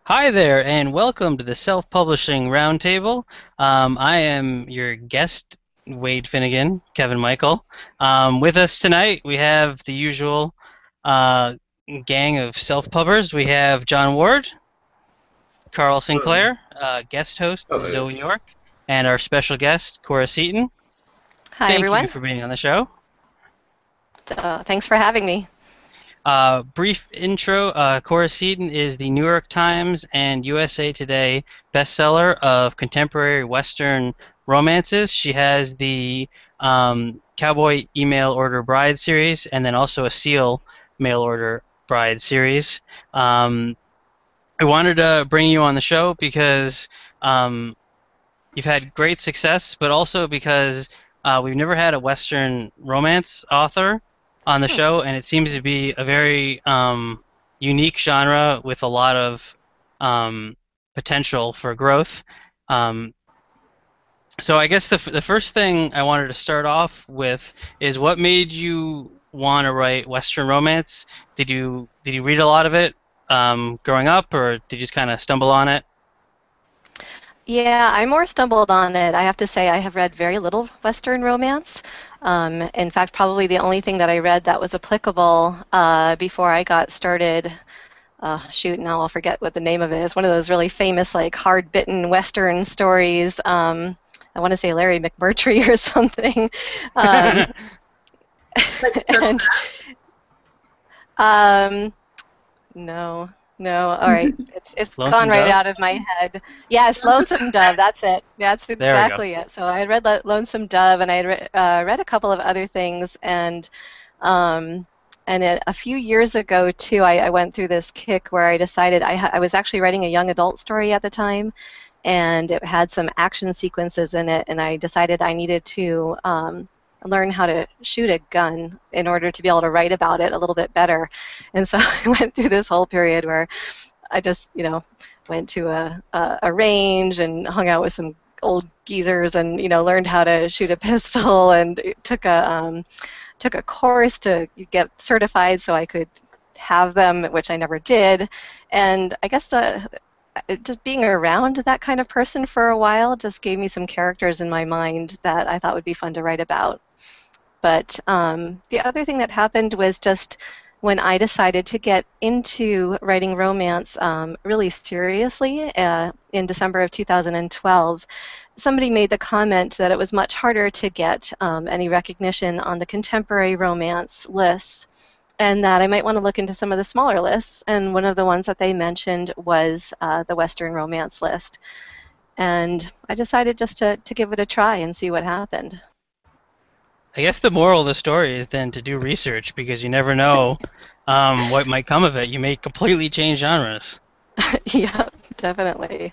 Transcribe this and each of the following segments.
Hi there, and welcome to the Self-Publishing Roundtable. I am your guest, Wade Finnegan, Kevin Michael. With us tonight, we have the usual uh, gang of self-pubbers. We have John Ward, Carl Hello. Sinclair, guest host Hello. Zoe York, and our special guest, Cora Seton. Hi, Thank you everyone. for being on the show. Thanks for having me. Brief intro, Cora Seton is the New York Times and USA Today bestseller of contemporary Western romances. She has the Cowboy Email Order Bride series and then also a Seal Mail Order Bride series. Um, I wanted to bring you on the show because um, you've had great success, but also because we've never had a Western romance author on the Hmm. show, and it seems to be a very unique genre with a lot of um, potential for growth. Um, so I guess the first thing I wanted to start off with is what made you want to write Western romance? Did you read a lot of it growing up, or did you just kind of stumble on it? Yeah, I more stumbled on it. I have to say, I have read very little Western romance. In fact, probably the only thing that I read that was applicable before I got started. Shoot, now I'll forget what the name of it is. One of those really famous, like hard-bitten Western stories. I want to say Larry McMurtry or something. Um, and um, No, no. All right. It's gone Lonesome right Dove? out of my head. Yes, Lonesome Dove. That's it. That's There we go. exactly it. So I had read Lonesome Dove, and I had read a couple of other things, um, a few years ago too, I went through this kick where I decided I was actually writing a young adult story at the time, and it had some action sequences in it, and I decided I needed to learn how to shoot a gun in order to be able to write about it a little bit better. And so I went through this whole period where I just, went to a range and hung out with some old geezers and, learned how to shoot a pistol and took a course to get certified so I could have them, which I never did. And I guess just being around that kind of person for a while just gave me some characters in my mind that I thought would be fun to write about. But the other thing that happened was just when I decided to get into writing romance really seriously in December of 2012, somebody made the comment that it was much harder to get any recognition on the contemporary romance lists, and that I might want to look into some of the smaller lists. And one of the ones that they mentioned was the Western romance list. And I decided just to give it a try and see what happened. I guess the moral of the story is then to do research because you never know what might come of it. You may completely change genres. Yeah, definitely.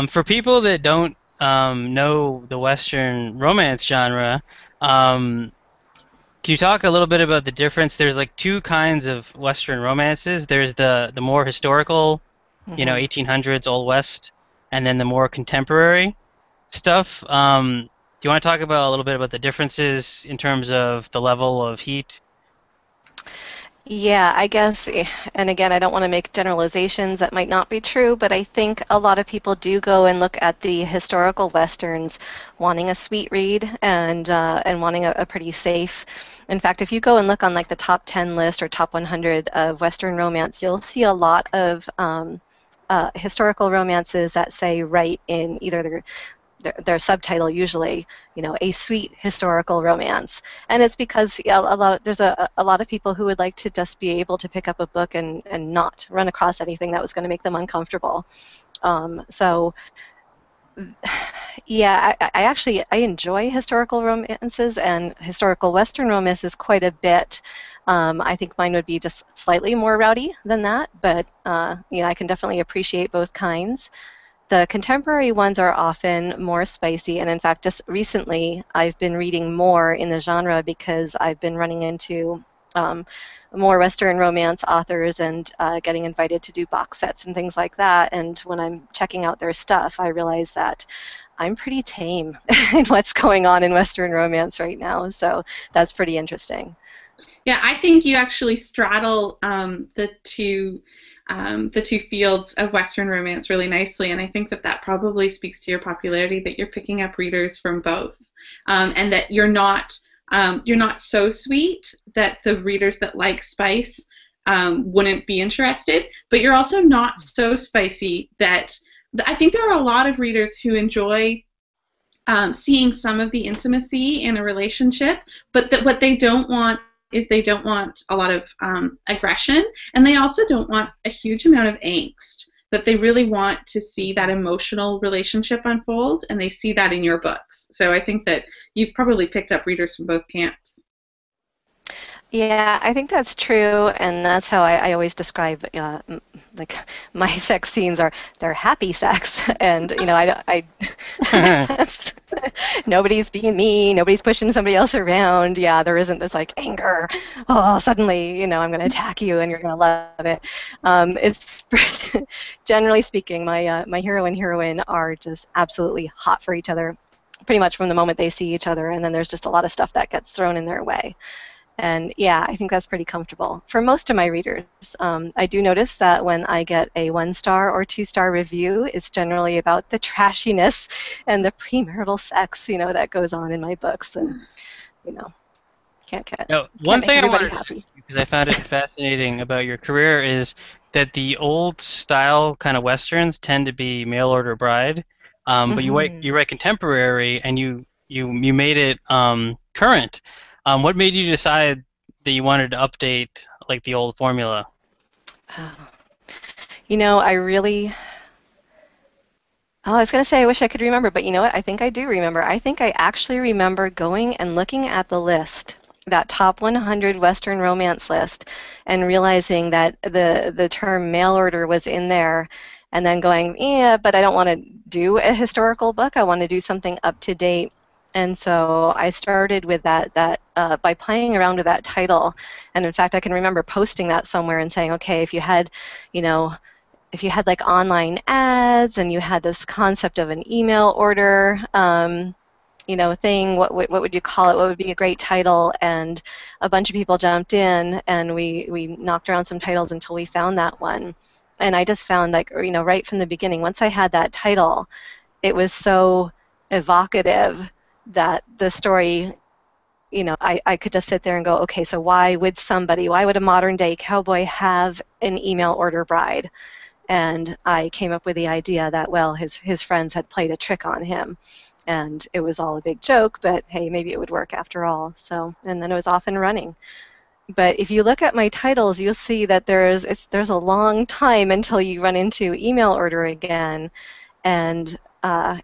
For people that don't know the Western romance genre, um, can you talk a little bit about the difference? There's like two kinds of Western romances. There's the more historical, Hmm. 1800s Old West, and then the more contemporary stuff. Do you want to talk about a little bit about the differences in terms of the level of heat? Yeah, I guess, and again, I don't want to make generalizations that might not be true, but I think a lot of people do go and look at the historical westerns wanting a sweet read and wanting a pretty safe. In fact, if you go and look on like the top 10 list or top 100 of Western romance, you'll see a lot of historical romances that say right in either their subtitle usually, a sweet historical romance. And it's because yeah, there's a lot of people who would like to just be able to pick up a book and not run across anything that was going to make them uncomfortable. So yeah, I enjoy historical romances and historical Western romances quite a bit. I think mine would be just slightly more rowdy than that, but I can definitely appreciate both kinds. The contemporary ones are often more spicy, and in fact, just recently I've been reading more in the genre because I've been running into um, more Western romance authors and getting invited to do box sets and things like that. And when I'm checking out their stuff, I realize that I'm pretty tame in what's going on in Western romance right now. So that's pretty interesting. Yeah, I think you actually straddle the two fields of Western romance really nicely, and I think that that probably speaks to your popularity, that you're picking up readers from both, and that you're not so sweet that the readers that like spice wouldn't be interested, but you're also not so spicy that I think there are a lot of readers who enjoy seeing some of the intimacy in a relationship, but that what they don't want is they don't want a lot of aggression, and they also don't want a huge amount of angst. That they really want to see that emotional relationship unfold, and they see that in your books. So I think that you've probably picked up readers from both camps. Yeah, I think that's true, and that's how I always describe like my sex scenes are they're happy sex, and that's, nobody's being mean, nobody's pushing somebody else around. Yeah, there isn't this like anger. Oh, suddenly, I'm going to attack you, and you're going to love it. It's generally speaking, my hero and heroine are just absolutely hot for each other, pretty much from the moment they see each other, and then there's just a lot of stuff that gets thrown in their way. And yeah, I think that's pretty comfortable for most of my readers. I do notice that when I get a 1-star or 2-star review, it's generally about the trashiness and the premarital sex, that goes on in my books, and you know, can't get Now, can't one make thing I everybody wanted to happy. ask you, because I found it fascinating about your career, is that the old style kind of westerns tend to be mail order bride, but Hmm. you write contemporary, and you made it current. What made you decide that you wanted to update like the old formula? Oh. I really. Oh, I was going to say I wish I could remember, but you know what? I think I do remember. I think I actually remember going and looking at the list, that top 100 Western romance list, and realizing that the term mail order was in there, and then going, yeah, but I don't want to do a historical book. I want to do something up to date. And so I started with that by playing around with that title. And in fact, I can remember posting that somewhere and saying, okay, you know, if you had like online ads and you had this concept of an email order thing, what would you call it? What would be a great title? And a bunch of people jumped in, and we knocked around some titles until we found that one. And I just found, like, right from the beginning, once I had that title, it was so evocative that the story, I could just sit there and go, okay, so why would a modern day cowboy have an email order bride? And I came up with the idea that, well, his friends had played a trick on him, and it was all a big joke, but hey, maybe it would work after all. So, and then it was off and running. But if you look at my titles, you'll see that there's a long time until you run into email order again. And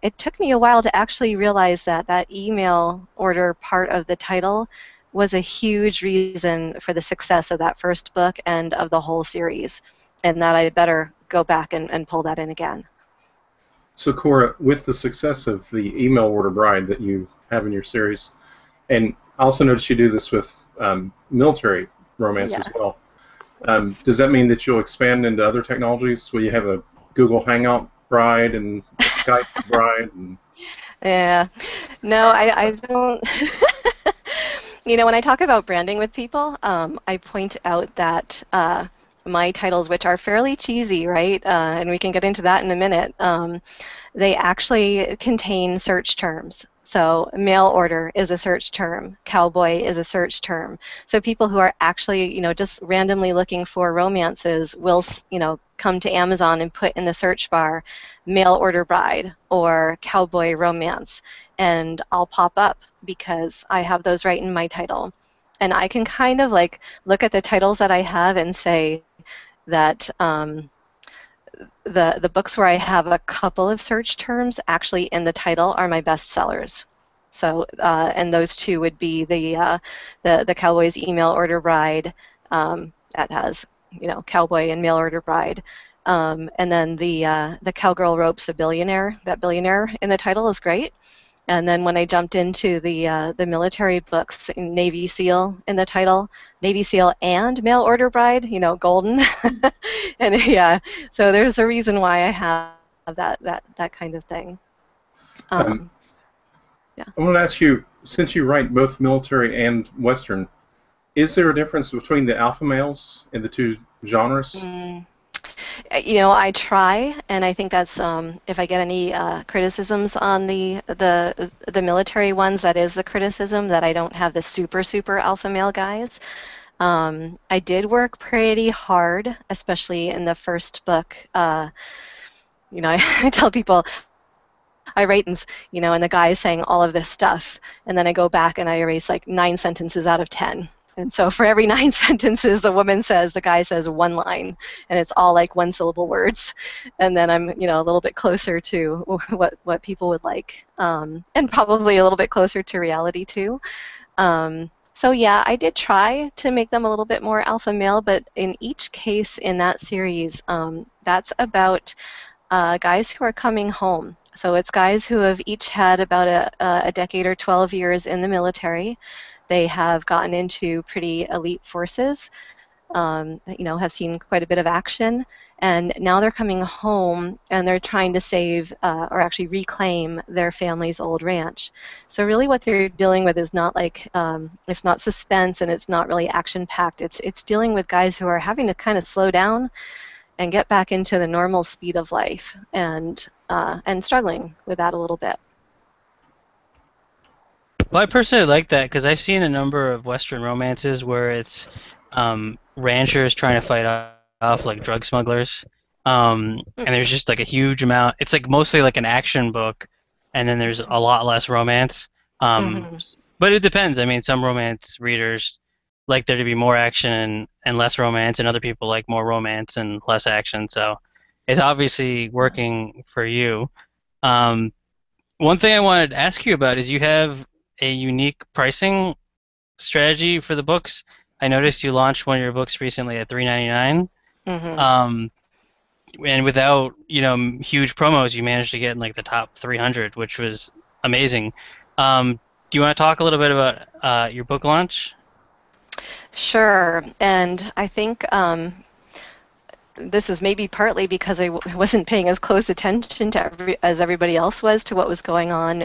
it took me a while to actually realize that that email order part of the title was a huge reason for the success of that first book and of the whole series, and that I better go back and pull that in again. So, Cora, with the success of the email order bride that you have in your series, and I also noticed you do this with military romance Yeah. as well. Does that mean that you'll expand into other technologies? Will you have a Google Hangout bride and a Skype bride? And Yeah. No, I don't. When I talk about branding with people, I point out that my titles, which are fairly cheesy, right? And we can get into that in a minute. They actually contain search terms. So mail order is a search term. Cowboy is a search term. So people who are actually, just randomly looking for romances will, come to Amazon and put in the search bar mail order bride or cowboy romance, and I'll pop up because I have those right in my title. And I can kind of like look at the titles that I have and say that the books where I have a couple of search terms actually in the title are my best sellers. So and those two would be the Cowboys email order bride, that has cowboy and mail order bride, and then the cowgirl ropes a billionaire. That billionaire in the title is great. And then when I jumped into the military books, Navy SEAL in the title, Navy SEAL and mail order bride, golden. And yeah, so there's a reason why I have that kind of thing. um, Yeah. I want to ask you, since you write both military and Western, Is there a difference between the alpha males in the two genres? Mm. I try, and I think that's if I get any criticisms on the military ones, that is the criticism that I don't have the super alpha male guys. I did work pretty hard, especially in the first book. I tell people I write, and the guy is saying all of this stuff, and then I go back and I erase like 9 sentences out of 10. And so for every 9 sentences, the woman says, the guy says one line, and it's all like one-syllable words. And then I'm, a little bit closer to what people would like, and probably a little bit closer to reality too. So yeah, I did try to make them a little bit more alpha male, but in each case in that series, that's about guys who are coming home. So it's guys who have each had about a decade or 12 years in the military. They have gotten into pretty elite forces, have seen quite a bit of action, and now they're coming home and they're trying to save or actually reclaim their family's old ranch. So really what they're dealing with is not like, it's not suspense and it's not really action-packed. It's dealing with guys who are having to kind of slow down and get back into the normal speed of life, and struggling with that a little bit. Well, I personally like that because I've seen a number of Western romances where it's ranchers trying to fight off like drug smugglers, and there's just like a huge amount. It's like mostly like an action book, and then there's a lot less romance. Mm-hmm. But it depends. I mean, some romance readers like there to be more action and less romance, and other people like more romance and less action. So it's obviously working for you. Um, One thing I wanted to ask you about is you have a unique pricing strategy for the books. I noticed you launched one of your books recently at $3.99. Mm-hmm. And without, huge promos, you managed to get in like the top 300, which was amazing. Do you want to talk a little bit about your book launch? Sure, and I think this is maybe partly because I wasn't paying as close attention to as everybody else was to what was going on.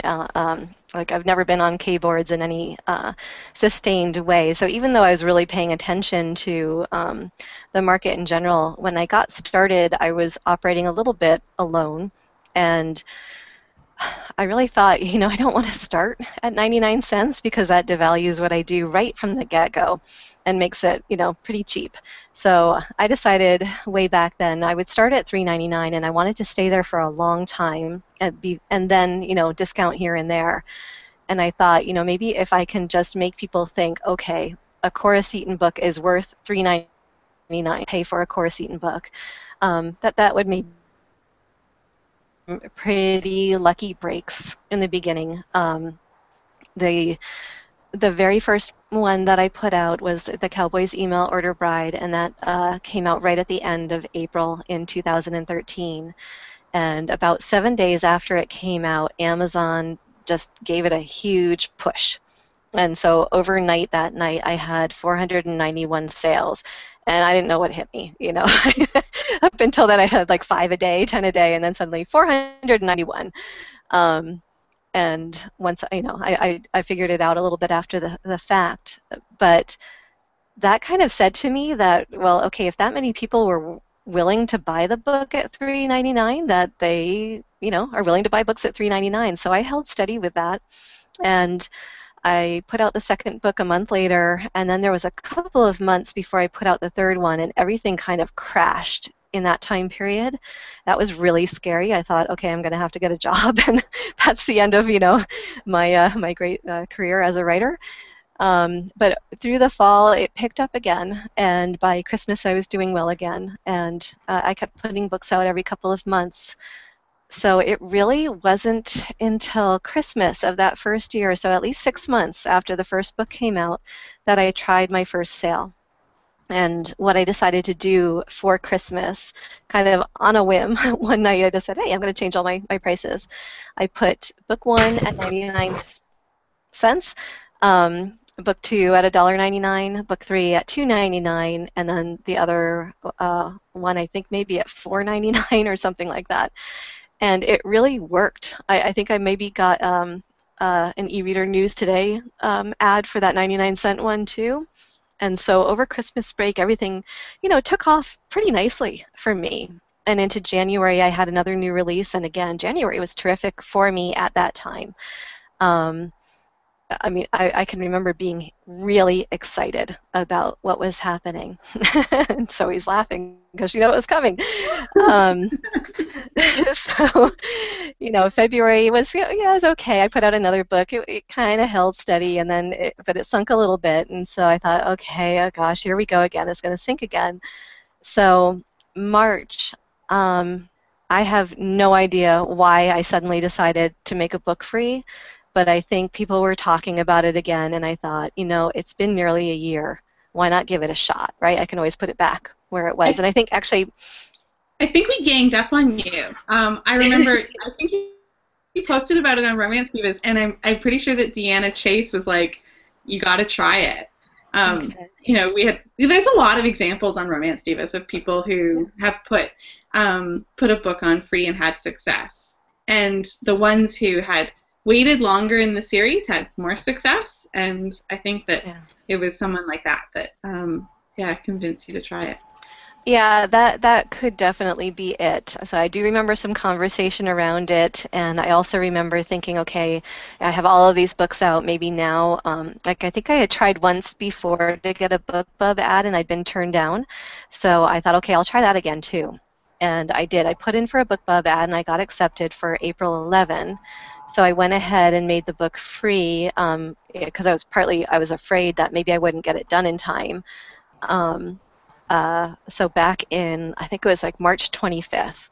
Like I've never been on keyboards in any sustained way. So even though I was really paying attention to the market in general, when I got started, I was operating a little bit alone. And I really thought, I don't want to start at 99 cents because that devalues what I do right from the get-go and makes it, pretty cheap. So I decided way back then I would start at $3.99, and I wanted to stay there for a long time and then, discount here and there. And I thought, maybe if I can just make people think, okay, a Cora Seton book is worth $3.99, pay for a Cora Seton book, that would maybe pretty lucky breaks in the beginning. The very first one that I put out was the Cowboys Email Order Bride, and that came out right at the end of April in 2013. And about 7 days after it came out, Amazon just gave it a huge push. And so overnight that night, I had 491 sales, and I didn't know what hit me. Up until then, I had like 5 a day, 10 a day, and then suddenly 491. And once I figured it out a little bit after the fact, but that kind of said to me that, well, okay, if that many people were willing to buy the book at $3.99, that they are willing to buy books at $3.99. So I held steady with that, and I put out the second book a month later, and then there was a couple of months before I put out the third one, and everything kind of crashed in that time period. That was really scary. I thought, okay, I'm going to have to get a job, and that's the end of my great career as a writer. But through the fall, it picked up again, and by Christmas, I was doing well again, and I kept putting books out every couple of months. So it really wasn't until Christmas of that first year, so at least 6 months after the first book came out, that I tried my first sale. And what I decided to do for Christmas, kind of on a whim, one night I just said, hey, I'm going to change all my prices. I put book one at 99 cents, book two at $1.99, book three at $2.99, and then the other one I think maybe at $4.99 or something like that. And it really worked. I think I maybe got an e-reader News Today ad for that 99-cent one too. And so over Christmas break, everything, took off pretty nicely for me. And into January, I had another new release. And again, January was terrific for me at that time. Um, I mean, I can remember being really excited about what was happening. And so he's laughing because it was coming. Um, so, February was, it was okay. I put out another book. It kind of held steady, and then, but it sunk a little bit. And so I thought, okay, oh gosh, here we go again. It's going to sink again. So March, I have no idea why I suddenly decided to make a book free, but I think people were talking about it again, and I thought, it's been nearly a year. Why not give it a shot, right? I can always put it back where it was. And I think actually, I think we ganged up on you. I remember, I think you posted about it on Romance Divas, and I'm pretty sure that Deanna Chase was like, you got to try it. Okay. There's a lot of examples on Romance Divas of people who have put a book on free and had success, and the ones who had waited longer in the series had more success. And I think that it was someone like that convinced you to try it. Yeah, that could definitely be it. So I do remember some conversation around it, and I also remember thinking, okay, I have all of these books out. Maybe now, I think I had tried once before to get a BookBub ad, and I'd been turned down. So I thought, okay, I'll try that again too, and I did. I put in for a BookBub ad, and I got accepted for April 11. So I went ahead and made the book free because I was afraid that maybe I wouldn't get it done in time. So back in, I think it was like March 25th,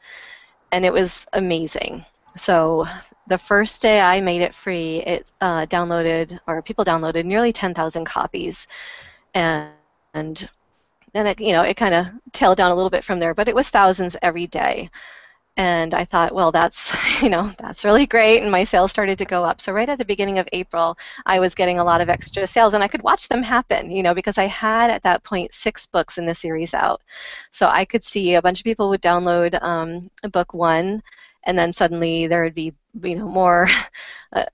and it was amazing. So the first day I made it free, people downloaded nearly 10,000 copies, and then it kind of tailed down a little bit from there, but it was thousands every day. And I thought, well, that's really great, and my sales started to go up. So right at the beginning of April, I was getting a lot of extra sales, and I could watch them happen, because I had at that point 6 books in the series out. So I could see a bunch of people would download book 1, and then suddenly there would be, more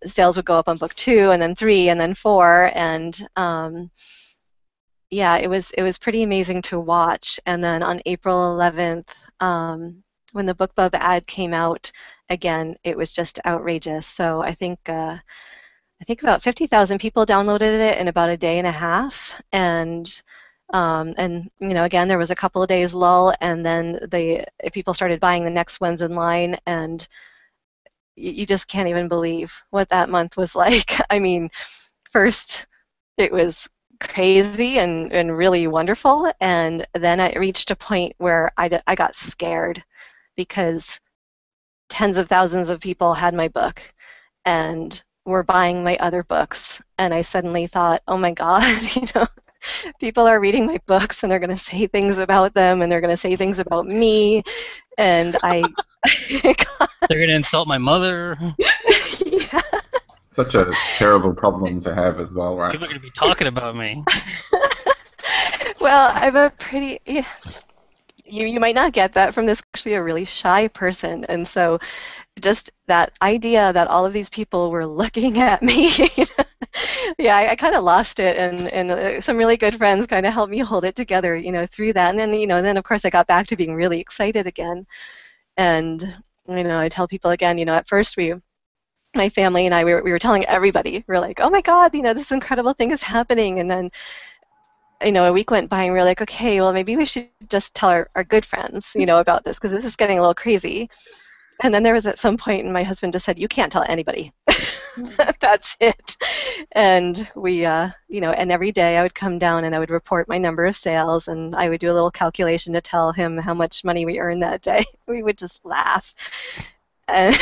sales would go up on book 2, and then 3, and then 4, and it was pretty amazing to watch. And then on April 11th. When the BookBub ad came out, again, it was just outrageous. So I think about 50,000 people downloaded it in about a day and a half, and again, there was a couple of days lull, and then people started buying the next ones in line, and you just can't even believe what that month was like. I mean, first it was crazy and really wonderful, and then I reached a point where I got scared because tens of thousands of people had my book and were buying my other books. And I suddenly thought, oh my God, people are reading my books and they're going to say things about them and they're going to say things about me. And they're going to insult my mother. Yeah. Such a terrible problem to have as well, right? People are going to be talking about me. Well, I'm a pretty... Yeah. You might not get that from this, actually a really shy person, and so just that idea that all of these people were looking at me, I kind of lost it, and some really good friends kind of helped me hold it together, through that, and then of course I got back to being really excited again, and I tell people again, at first my family and I, we were telling everybody, we're like, oh my God, this incredible thing is happening, and then a week went by and we were like, okay, well, maybe we should just tell our good friends, about this, because this is getting a little crazy. And then there was at some point, and my husband just said, you can't tell anybody. That's it. And we, and every day I would come down and I would report my number of sales, and I would do a little calculation to tell him how much money we earned that day. We would just laugh. I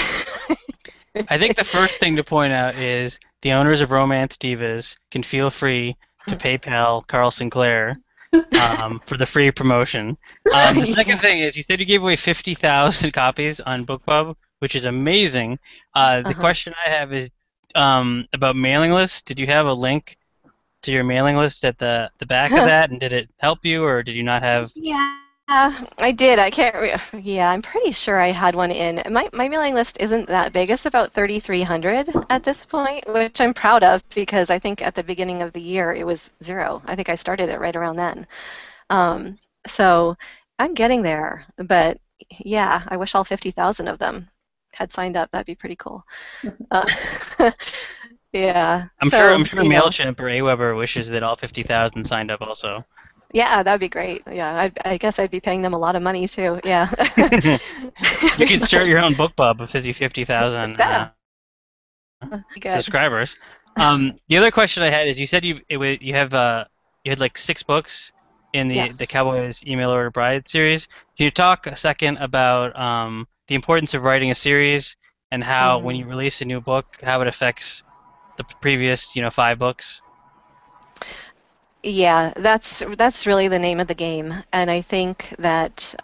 think the first thing to point out is the owners of Romance Divas can feel free to PayPal Carl Sinclair for the free promotion. The second thing is, you said you gave away 50,000 copies on BookBub, which is amazing. The question I have is about mailing lists. Did you have a link to your mailing list at the back of that, and did it help you, or did you not have? Yeah, I did. I can't. Yeah, I'm pretty sure I had one in. My mailing list isn't that big. It's about 3,300 at this point, which I'm proud of because I think at the beginning of the year it was 0. I think I started it right around then. Um, so I'm getting there. But yeah, I wish all 50,000 of them had signed up. That'd be pretty cool. Uh, yeah. I'm So, sure Mailchimp or Aweber wishes that all 50,000 signed up also. yeah, that'd be great. Yeah, I guess I'd be paying them a lot of money too. Yeah. You could start your own book club with 50,000 That good. subscribers. The other question I had is, you said you had like 6 books in the Yes. Cowboys Email Order Bride series. Can you talk a second about the importance of writing a series and how when hmm you release a new book, how it affects the previous 5 books? Yeah, that's really the name of the game, and I think that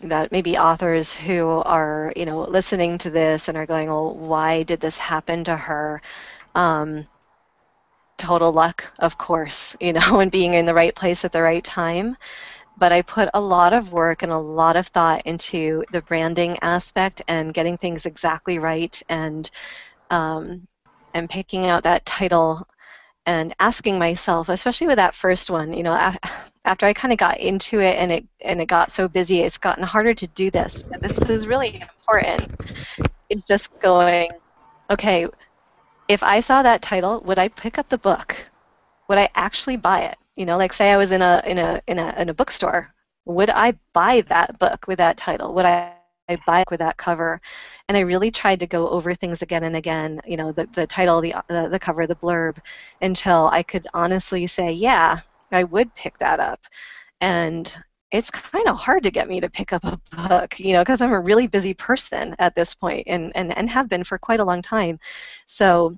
that maybe authors who are listening to this and are going, "Well, why did this happen to her?" Um, Total luck, of course, and being in the right place at the right time. But I put a lot of work and a lot of thought into the branding aspect and getting things exactly right, um, and picking out that title and asking myself, especially with that first one, after I kind of got into it and it got so busy, it's gotten harder to do this. But this is really important. It's just going, okay, if I saw that title, would I pick up the book? Would I actually buy it? Like say I was in a bookstore, would I buy that book with that title? Would I buy it with that cover? And I really tried to go over things again and again, the title, the cover, the blurb, until I could honestly say, yeah, I would pick that up. And it's kind of hard to get me to pick up a book, because I'm a really busy person at this point and have been for quite a long time. So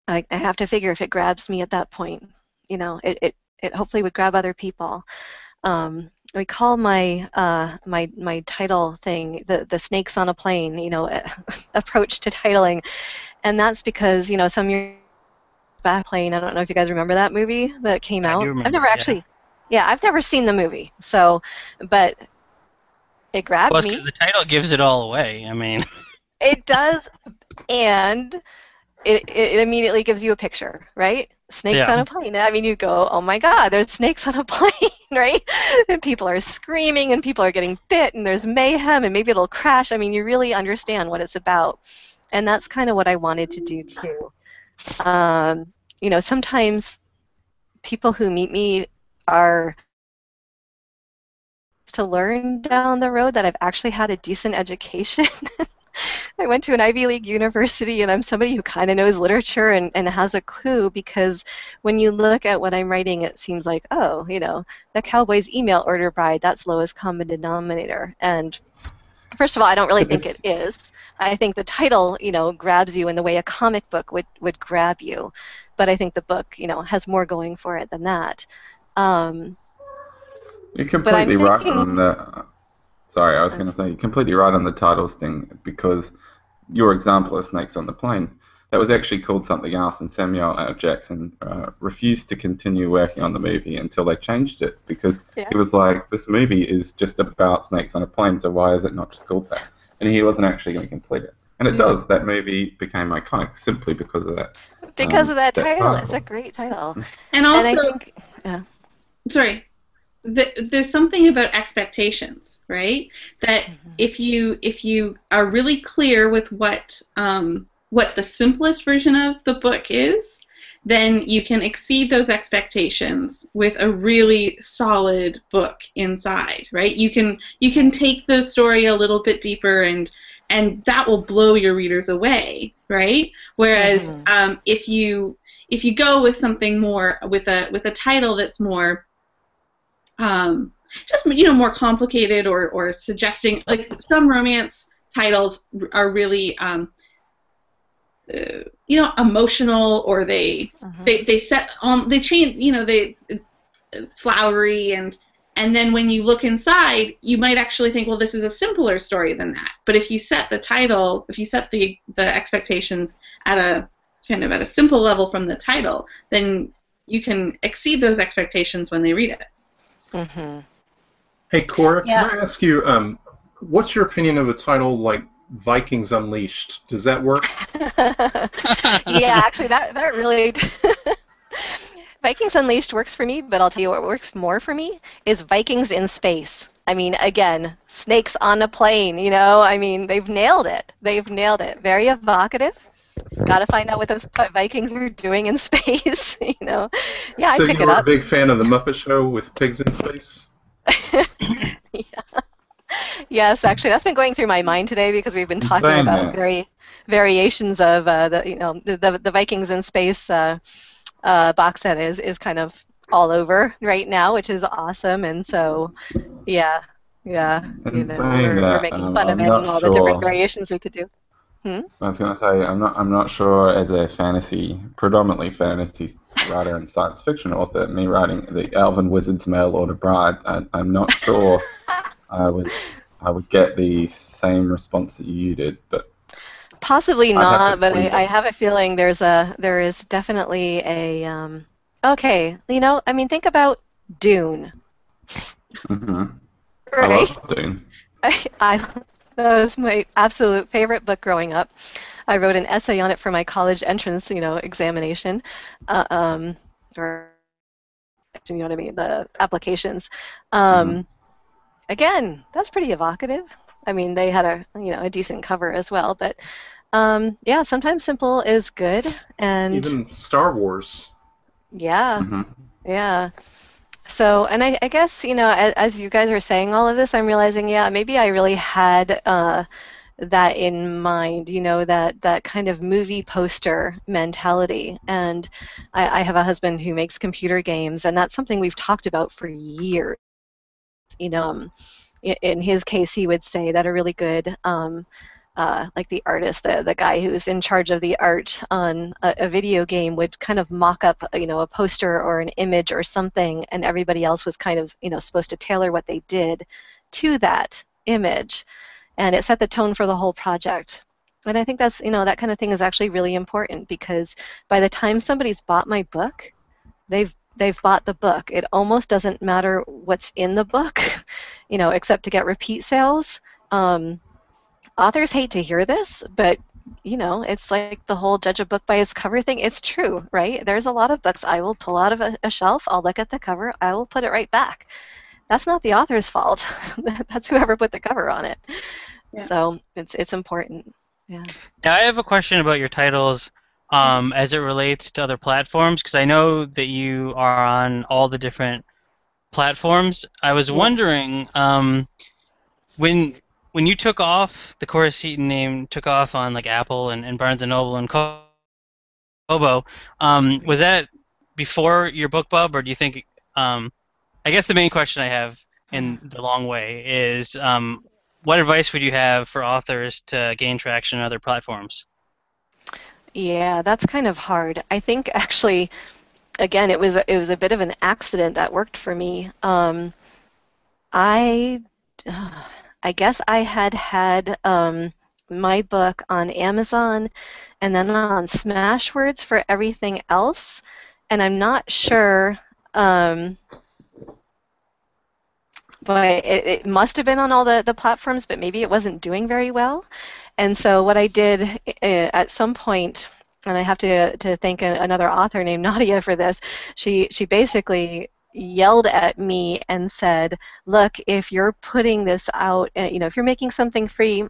I have to figure if it grabs me at that point, it hopefully would grab other people. We call my title thing the snakes on a plane, approach to titling, and that's because some years back playing. I don't know if you guys remember that movie that came I do out. I've remember never it, yeah. actually, yeah, I've never seen the movie, so but it Well, grabbed it's because me. the title gives it all away. I mean, It does, and it immediately gives you a picture, right? Snakes yeah. on a plane. I mean, you go, oh my God, there's snakes on a plane, right? And people are screaming and people are getting bit and there's mayhem and maybe it'll crash. I mean, you really understand what it's about. And that's kind of what I wanted to do too. Sometimes people who meet me are to learn down the road that I've actually had a decent education. I went to an Ivy League university and I'm somebody who kind of knows literature and has a clue because when you look at what I'm writing, it seems like, oh, the Cowboys Email Order Bride, that's lowest common denominator. And first of all, I don't really But think it this is. I think the title, grabs you in the way a comic book would grab you. But I think the book, has more going for it than that. Um, You're but I'm completely right thinking, on the. Sorry, I was going to say you're completely right on the titles thing because your example of Snakes on the Plane, that was actually called something else, and Samuel L. Jackson refused to continue working on the movie until they changed it because yeah. he was like, this movie is just about snakes on a plane, so why is it not just called that? And he wasn't actually going to complete it. And it Mhm. does. That movie became iconic simply because of that Because of that that title, it's a title. great title. And And I also, think, sorry, there's something about expectations, right? That mhm, if you are really clear with what the simplest version of the book is, then you can exceed those expectations with a really solid book inside, right? You can take the story a little bit deeper and that will blow your readers away, right? Whereas mhm, if you go with something more with a title that's more just more complicated or suggesting like some romance titles are really emotional or they mhm, they they set on they change they flowery and then when you look inside you might actually think well this is a simpler story than that but if you set the expectations at a kind of at a simple level from the title then you can exceed those expectations when they read it. mhm. Hey, Cora, can Yeah. I ask you, what's your opinion of a title like Vikings Unleashed? Does that work? Yeah, actually, that really Vikings Unleashed works for me, but I'll tell you what works more for me is Vikings in space. I mean, again, snakes on a plane, you know? I mean, they've nailed it. They've nailed it. Very evocative. Got to find out what those Vikings are doing in space, you know? Yeah, So I'd pick you it were a up. big fan of the Muppet Show with pigs in space? Yeah. Yes, actually, that's been going through my mind today because we've been In talking saying about that, variations of the Vikings in space box set is kind of all over right now, which is awesome. And so, yeah, yeah, you in know, saying we're that, making fun of I'm it and not all the different sure. variations we could do. Hmm? I was going to say I'm not sure as a predominantly fantasy writer and science fiction author, me writing the Elven Wizard's Mail Order Bride, I'm not sure I would I would get the same response that you did, but Possibly I'd have to not, but tweak I it. have a feeling there is definitely a okay, you know, I mean, think about Dune, hmm I right? love Dune. I that was my absolute favorite book growing up. I wrote an essay on it for my college entrance, you know, examination, uh, um, or you know what I mean, the applications. hmm Um, Again, that's pretty evocative. I mean, they had a decent cover as well, but yeah, sometimes simple is good, and Even Star Wars. yeah, hmm yeah. So, and I guess, you know, as you guys are saying all of this, I'm realizing, yeah, maybe I really had that in mind, you know, that kind of movie poster mentality. And I have a husband who makes computer games, and that's something we've talked about for years. You know, in his case, he would say that a really good like the artist, the guy who's in charge of the art on a video game would kind of mock up, you know, a poster or an image or something, and everybody else was kind of, you know, supposed to tailor what they did to that image, and it set the tone for the whole project. And I think that's, you know, that kind of thing is actually really important because by the time somebody's bought my book, they've bought the book. It almost doesn't matter what's in the book, you know, except to get repeat sales. Um, Authors hate to hear this, but you know, it's like the whole judge a book by its cover thing. It's true, right? There's a lot of books I will pull out of a shelf, I'll look at the cover, I will put it right back. That's not the author's fault. That's whoever put the cover on it. Yeah. So it's important. Yeah. Yeah, I have a question about your titles as it relates to other platforms, because I know that you are on all the different platforms. I was Yes. wondering when when you took off, the Cora Seton name took off on like Apple and Barnes and Noble and Kobo. Was that before your book bub, or do you think? I guess the main question I have in the long way is, what advice would you have for authors to gain traction on other platforms? Yeah, that's kind of hard. I think actually, again, it was a bit of an accident that worked for me. I I guess I had my book on Amazon and then on Smashwords for everything else, and I'm not sure. Um, but it must have been on all the platforms, but maybe it wasn't doing very well. And so what I did at some point, and I have to thank another author named Nadia for this, she basically yelled at me and said, "Look, if you're putting this out, you know, if you're making something free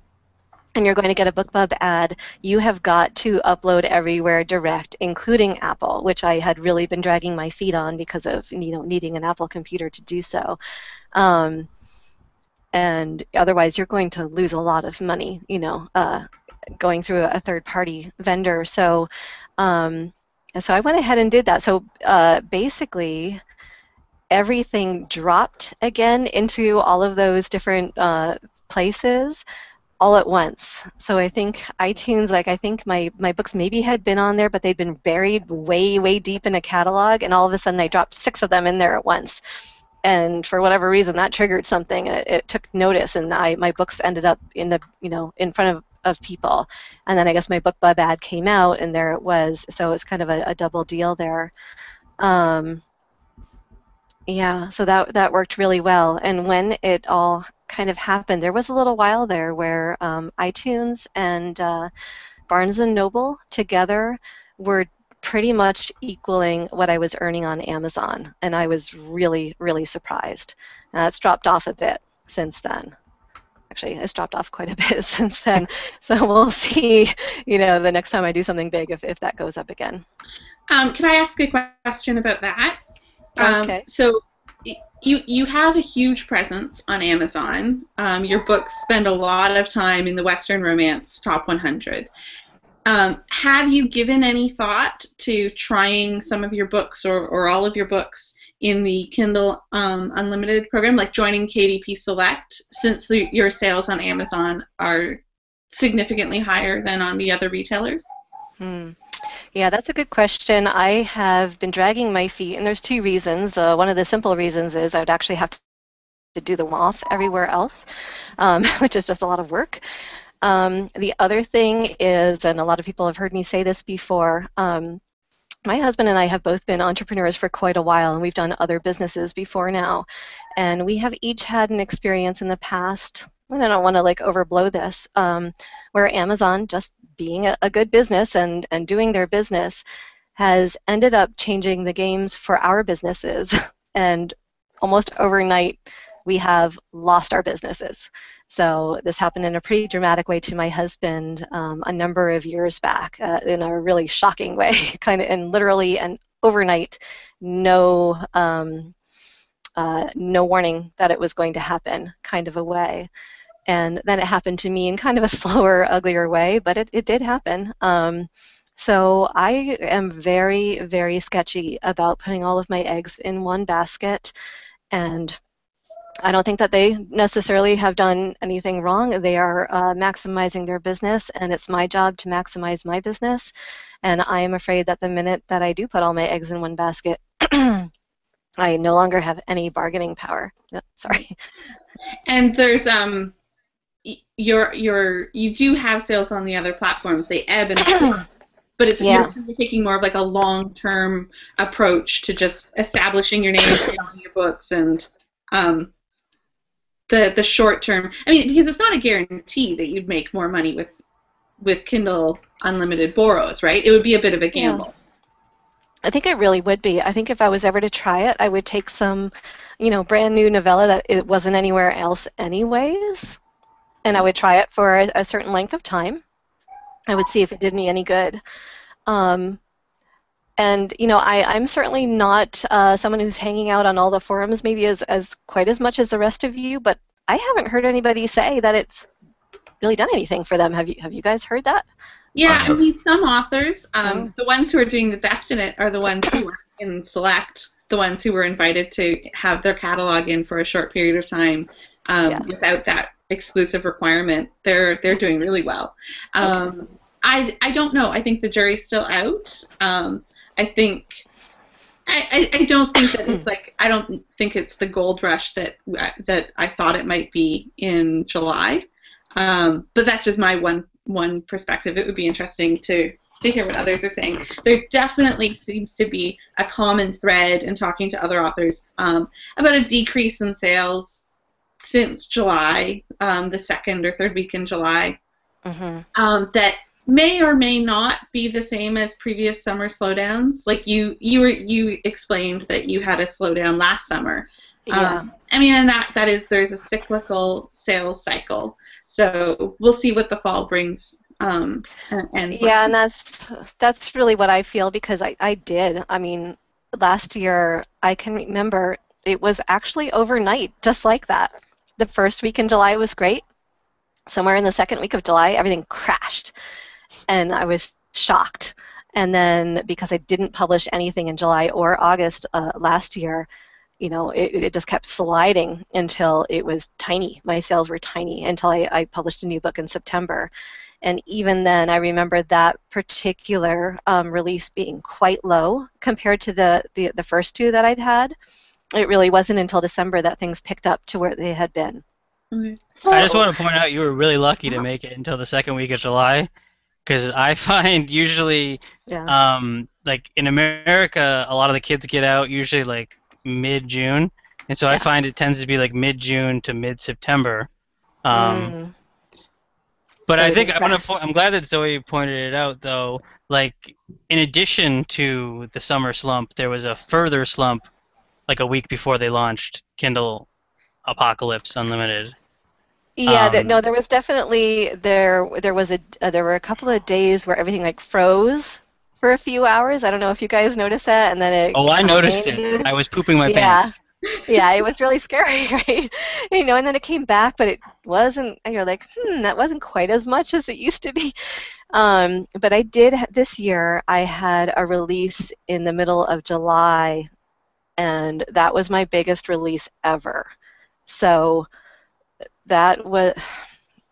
and you're going to get a BookBub ad, you have got to upload everywhere direct, including Apple," which I had really been dragging my feet on because of, you know, needing an Apple computer to do so. Um, and otherwise, you're going to lose a lot of money, you know, going through a third-party vendor. Um, so I went ahead and did that. So basically, everything dropped again into all of those different places all at once. So I think iTunes, like I think my books maybe had been on there, but they'd been buried way, way deep in a catalog, and all of a sudden I dropped 6 of them in there at once. And for whatever reason, that triggered something, and it took notice, and my books ended up in the, you know, in front of people. And then I guess my BookBub ad came out, and there it was. So it was kind of a double deal there. Um, Yeah, so that worked really well. And when it all kind of happened, there was a little while there where iTunes and Barnes and Noble together were pretty much equaling what I was earning on Amazon, and I was really, really surprised. It's dropped off a bit since then. Actually, it's dropped off quite a bit since then. So we'll see, the next time I do something big if that goes up again. Can I ask a question about that? Okay. So you have a huge presence on Amazon. Your books spend a lot of time in the Western Romance Top 100. Have you given any thought to trying some of your books or all of your books in the Kindle Unlimited program, like joining KDP Select, since your sales on Amazon are significantly higher than on the other retailers? Yeah, that's a good question. I have been dragging my feet, and there's two reasons. One of the simple reasons is I would actually have to do them off everywhere else, which is just a lot of work. The other thing is, and a lot of people have heard me say this before, my husband and I have both been entrepreneurs for quite a while, and we've done other businesses before now. And we have each had an experience in the past, and I don't want to overblow this, where Amazon, just being a good business and doing their business, has ended up changing the games for our businesses. And almost overnight, we have lost our businesses. So this happened in a pretty dramatic way to my husband a number of years back in a really shocking way, kind of, and literally and overnight, no warning that it was going to happen, kind of a way. And then it happened to me in kind of a slower, uglier way, but it did happen. So I am very, very sketchy about putting all of my eggs in one basket, and I don't think that they necessarily have done anything wrong. They are maximizing their business, and it's my job to maximize my business. And I am afraid that the minute that I do put all my eggs in one basket, I no longer have any bargaining power. Sorry. And there's you do have sales on the other platforms. They ebb and flow. But you're taking more of a long-term approach to just establishing your name, selling your books, and the short term. I mean, because it's not a guarantee that you'd make more money with Kindle Unlimited borrows, right? It would be a bit of a gamble. I think it really would be. I think if I was ever to try it, I would take some, brand new novella that it wasn't anywhere else anyways, and I would try it for a certain length of time. I would see if it did me any good. And, I'm certainly not someone who's hanging out on all the forums maybe as quite as much as the rest of you, but I haven't heard anybody say that it's really done anything for them. Have you guys heard that? Yeah, I mean, some authors, the ones who are doing the best in it are the ones who are in Select, the ones who were invited to have their catalog in for a short period of time without that exclusive requirement. They're doing really well. Okay. I don't know. I think the jury's still out. I don't think that it's I don't think it's the gold rush that I thought it might be in July. But that's just my one perspective. It would be interesting to hear what others are saying. There definitely seems to be a common thread in talking to other authors about a decrease in sales since July, the second or third week in July, that may or may not be the same as previous summer slowdowns. Like you explained that you had a slowdown last summer. I mean, and that is, there's a cyclical sales cycle. So we'll see what the fall brings. And that's really what I feel, because I did. I mean, last year I can remember it was actually overnight, just like that. The first week in July was great. Somewhere in the second week of July, everything crashed, and I was shocked. And then because I didn't publish anything in July or August last year, it just kept sliding until it was tiny. My sales were tiny until I published a new book in September. And even then, I remember that particular release being quite low compared to the first two that I'd had. It really wasn't until December that things picked up to where they had been. So, I just want to point out you were really lucky to make it until the second week of July, because I find usually, like in America, a lot of the kids get out usually mid-June, and so I Yeah. find it tends to be like mid-June to mid-September. Um, Mm. but I think Everything fresh. I'm glad that Zoe pointed it out though. Like in addition to the summer slump, there was a further slump like a week before they launched Kindle Apocalypse Unlimited. Yeah, Um, no, there was definitely there were a couple of days where everything like froze for a few hours. I don't know if you guys noticed that, and then it oh, I kind of noticed it. rained. I was pooping my Yeah, pants. yeah, it was really scary, right? And then it came back, but it wasn't. And you're like, that wasn't quite as much as it used to be. But this year. I had a release in the middle of July, and that was my biggest release ever. So that was,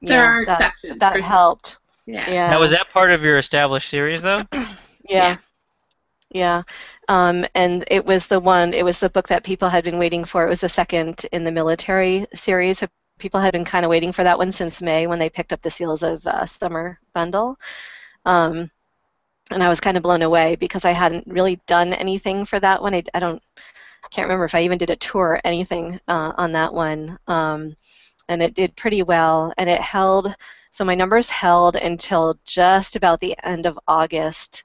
There yeah, are exceptions that for helped. yeah. Now, was Yeah, that part of your established series though? Yeah. yeah, yeah. And it was the book that people had been waiting for. It was the second in the military series. So people had been kind of waiting for that one since May when they picked up the Seals of Summer bundle. Um, and I was kind of blown away because I hadn't really done anything for that one. I can't remember if I even did a tour or anything on that one. And it did pretty well, and it held. So my numbers held until just about the end of August,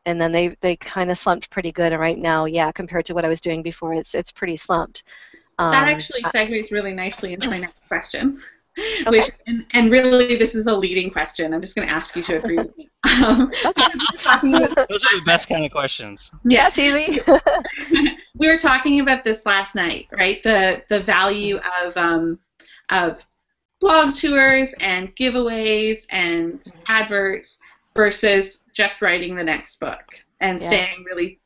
and then they kind of slumped pretty good. And right now, yeah, compared to what I was doing before, it's pretty slumped. That Um, actually segues really nicely into my next question, okay, which and really this is a leading question. I'm just going to ask you to agree with me. okay, We were talking about this Those are the last best night. kind of questions. Yeah, that's easy. we were talking about this last night, right? The value of blog tours and giveaways and adverts versus just writing the next book and Yeah. staying really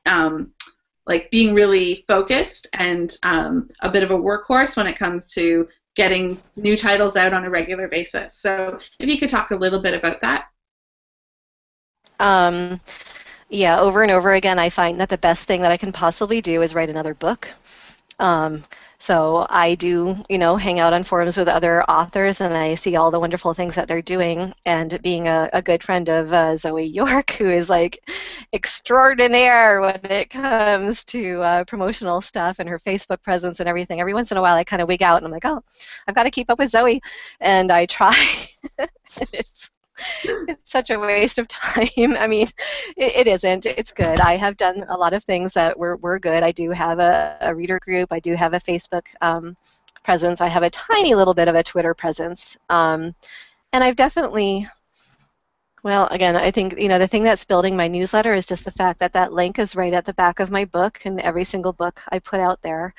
like being really focused and a bit of a workhorse when it comes to getting new titles out on a regular basis. So if you could talk a little bit about that. Um, yeah, over and over again, I find that the best thing that I can possibly do is write another book. Um, so I do, hang out on forums with other authors, and I see all the wonderful things that they're doing. And being a good friend of Zoe York, who is like extraordinaire when it comes to promotional stuff and her Facebook presence and everything. Every once in a while, I kind of wig out, and I'm like, oh, I've got to keep up with Zoe, and I try. it's it's such a waste of time. I mean, it isn't. It's good. I have done a lot of things that were good. I do have a reader group. I do have a Facebook presence. I have a tiny little bit of a Twitter presence. And I've definitely, well, again, I think, the thing that's building my newsletter is just the fact that that link is right at the back of my book and every single book I put out there.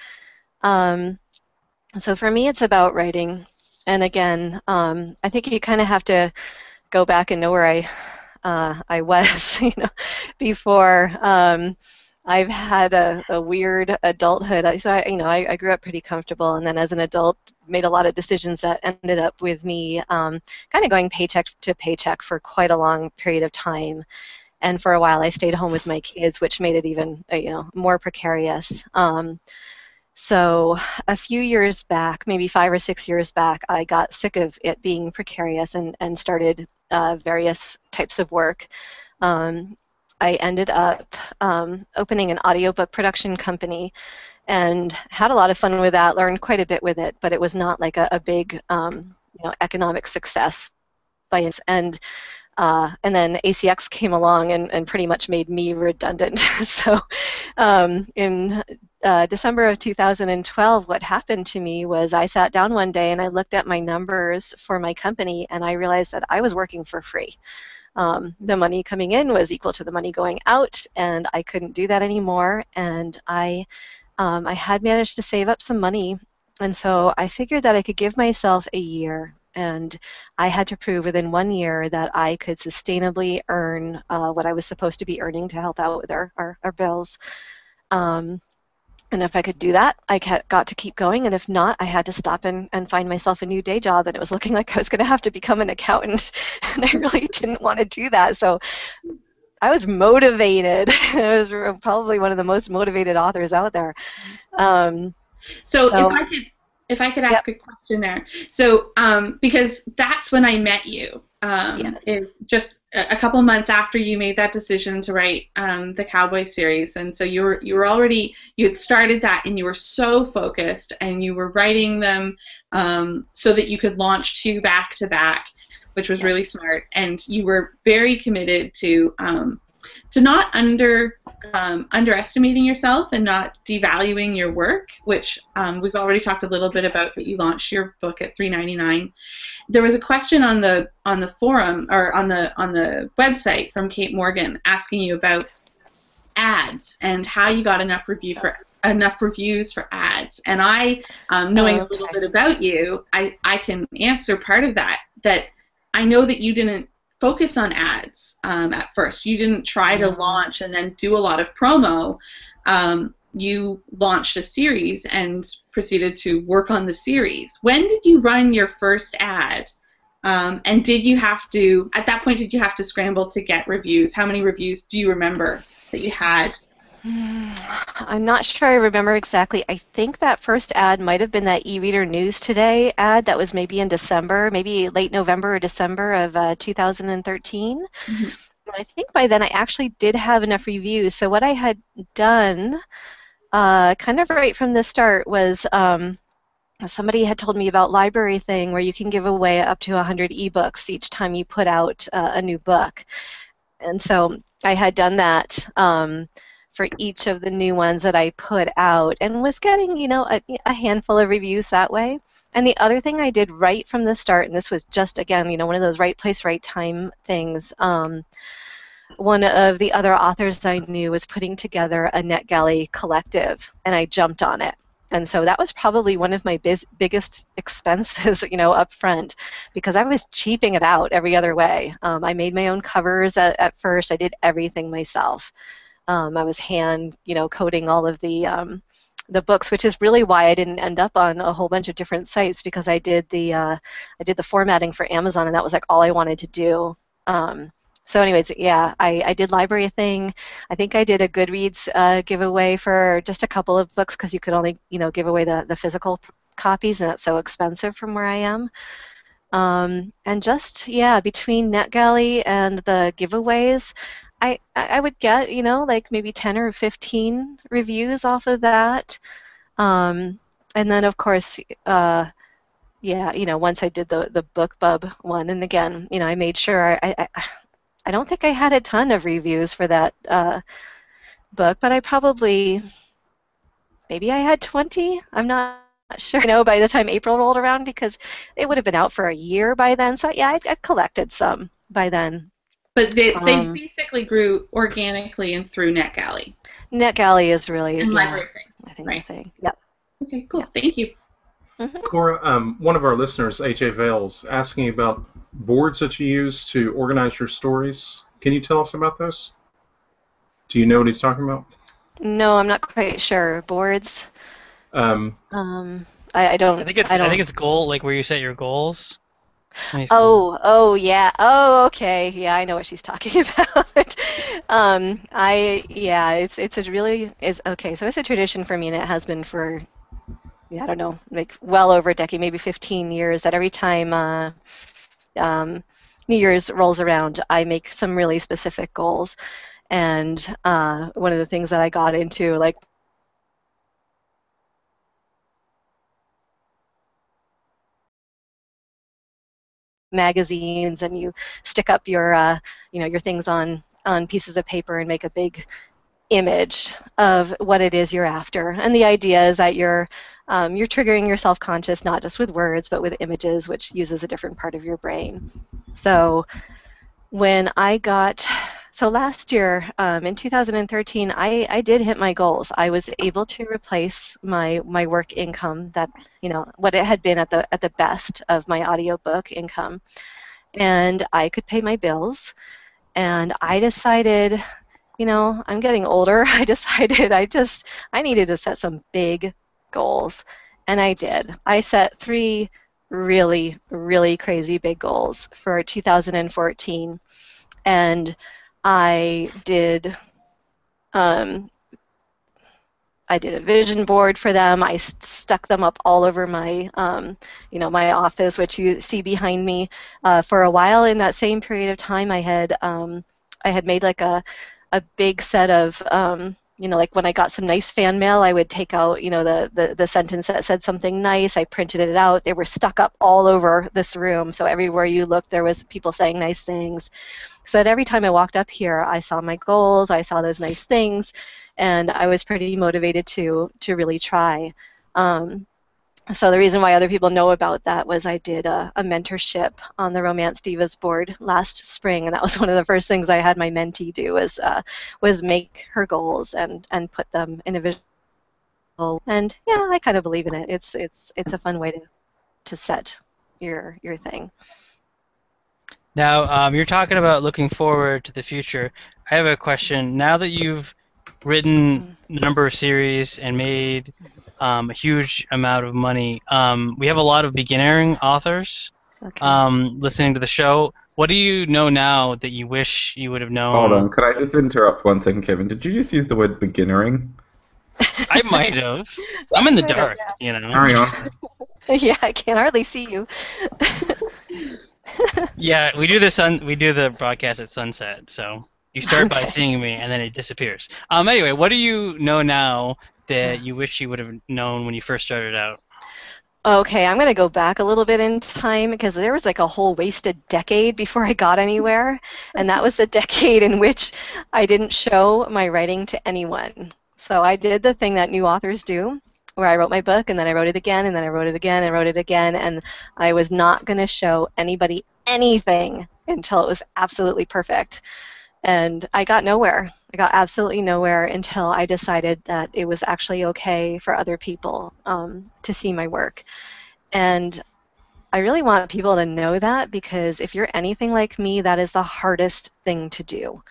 So for me, it's about writing. And again, I think you kind of have to go back and know where I was, before. I've had a weird adulthood. I grew up pretty comfortable, and then as an adult, made a lot of decisions that ended up with me kind of going paycheck to paycheck for quite a long period of time. And for a while, I stayed home with my kids, which made it even, more precarious. So a few years back, maybe 5 or 6 years back, I got sick of it being precarious and started various types of work. I ended up opening an audiobook production company and had a lot of fun with that, learned quite a bit with it, but it was not like a big economic success by any. And then ACX came along and pretty much made me redundant. So in December of 2012, what happened to me was I sat down one day and I looked at my numbers for my company and I realized that I was working for free. The money coming in was equal to the money going out, and I couldn't do that anymore. And I had managed to save up some money, and so I figured that I could give myself a year, and I had to prove within 1 year that I could sustainably earn what I was supposed to be earning to help out with our bills. And if I could do that, got to keep going. And if not, I had to stop and find myself a new day job. And it was looking like I was going to have to become an accountant. And I really didn't want to do that. So I was motivated. I was probably one of the most motivated authors out there. So So if I could Yep. ask a question there. So, because that's when I met you, Yes. is just a couple months after you made that decision to write the Cowboy series, and so you were already, you had started that, and you were so focused, and you were writing them so that you could launch 2 back to back, which was Yep. really smart, and you were very committed to not underestimating yourself and not devaluing your work, which we've already talked a little bit about, that you launched your book at $3.99. There was a question on the forum, or on the website, from Kate Morgan, asking you about ads and how you got enough reviews for ads. And I, knowing a little Okay. bit about you, I can answer part of that. That I know that you didn't focus on ads at first. You didn't try to launch and then do a lot of promo. You launched a series and proceeded to work on the series. When did you run your first ad? And did you have to, at that point, did you have to scramble to get reviews? How many reviews do you remember that you had? I'm not sure I remember exactly. I think that first ad might have been that e-reader News Today ad that was maybe in December, maybe late November or December of 2013. Mhm. I think by then I actually did have enough reviews. So what I had done, kind of right from the start, was somebody had told me about Library Thing, where you can give away up to 100 ebooks each time you put out a new book. And so I had done that for each of the new ones that I put out, and was getting, a handful of reviews that way. And the other thing I did right from the start, and this was just, again, one of those right place, right time things. One of the other authors I knew was putting together a NetGalley collective, and I jumped on it. And so that was probably one of my biggest expenses, up front, because I was cheaping it out every other way. I made my own covers at first. I did everything myself. I was hand, coding all of the books, which is really why I didn't end up on a whole bunch of different sites, because I did the formatting for Amazon, and that was like all I wanted to do. So anyways, yeah, I did Library Thing. I think I did a Goodreads giveaway for just a couple of books, because you could only, give away the physical copies, and that's so expensive from where I am. And just, yeah, between NetGalley and the giveaways, I would get, like maybe 10 or 15 reviews off of that. And then, of course, yeah, once I did the BookBub one, and again, I made sure I don't think I had a ton of reviews for that book, but I probably, maybe I had 20. I'm not sure, by the time April rolled around, because it would have been out for a year by then. So yeah, I've collected some by then. But they Um, basically grew organically and through NetGalley NetGalley is really, and yeah, Library Thing. I think the Right. thing. Yep. Okay, cool. Yeah. Thank you. Mhm. Cora, one of our listeners, H.A. Vales, asking about boards that you use to organize your stories. Can you tell us about those? Do you know what he's talking about? No, I'm not quite sure. Boards. Um, Um, I don't. I I think don't. it's goal, like where you set your goals. Let me find. Oh, yeah. Oh, okay. Yeah, I know what she's talking about. Yeah, it's a really is okay. So it's a tradition for me, and it has been for, yeah, I don't know, like well over a decade, maybe 15 years. That every time um, New Year's rolls around, I make some really specific goals. And one of the things that I got into, like, magazines, and you stick up your things on pieces of paper and make a big image of what it is you're after. And the idea is that you're triggering your self-conscious, not just with words, but with images, which uses a different part of your brain. So when I got so last year, in 2013, I did hit my goals. I was able to replace my work income, that, what it had been at the best of my audiobook income, and I could pay my bills. And I decided, I'm getting older. I decided I needed to set some big goals. And I did. I set 3 really, really crazy big goals for 2014. And I did, um, I did a vision board for them. I stuck them up all over my, my office, which you see behind me. For a while in that same period of time, I had made like a big set of, like when I got some nice fan mail, I would take out, the sentence that said something nice. I printed it out. They were stuck up all over this room. So everywhere you looked, there was people saying nice things. So that every time I walked up here, I saw my goals, I saw those nice things, and I was pretty motivated to really try. So the reason why other people know about that was I did a mentorship on the Romance Divas board last spring, and that was one of the first things I had my mentee do was make her goals and put them in a visual. And yeah, I kind of believe in it. It's a fun way to set your thing. Now, you're talking about looking forward to the future. I have a question. Now that you've written a number of series and made a huge amount of money, we have a lot of beginning authors Okay. listening to the show. What do you know now that you wish you would have Hold on, known? could I just interrupt 1 second, Kevin? Did you just use the word beginnering? I might have. I'm in the Might have, dark, you know. Carry on. yeah, I can hardly see you. Yeah, we do the broadcast at sunset, so you start by seeing me and then it disappears. Anyway, what do you know now that you wish you would have known when you first started out? Okay, I'm going to go back a little bit in time because there was like a whole wasted decade before I got anywhere, and that was the decade in which I didn't show my writing to anyone. So I did the thing that new authors do, where I wrote my book and then I wrote it again and then I wrote it again and wrote it again, and I was not going to show anybody anything until it was absolutely perfect. And I got nowhere. I got absolutely nowhere until I decided that it was actually okay for other people to see my work. And I really want people to know that because if you're anything like me, that is the hardest thing to do.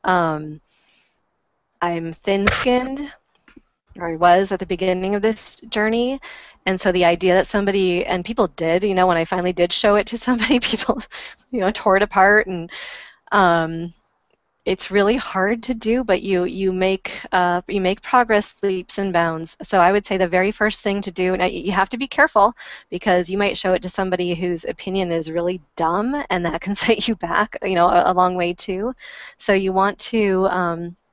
Um, I'm thin-skinned, or I was at the beginning of this journey. And so the idea that somebody, and people did, when I finally did show it to somebody, people, tore it apart. And it's really hard to do, but you make progress leaps and bounds. So I would say the very first thing to do, now you have to be careful because you might show it to somebody whose opinion is really dumb, and that can set you back, a long way too. So you want to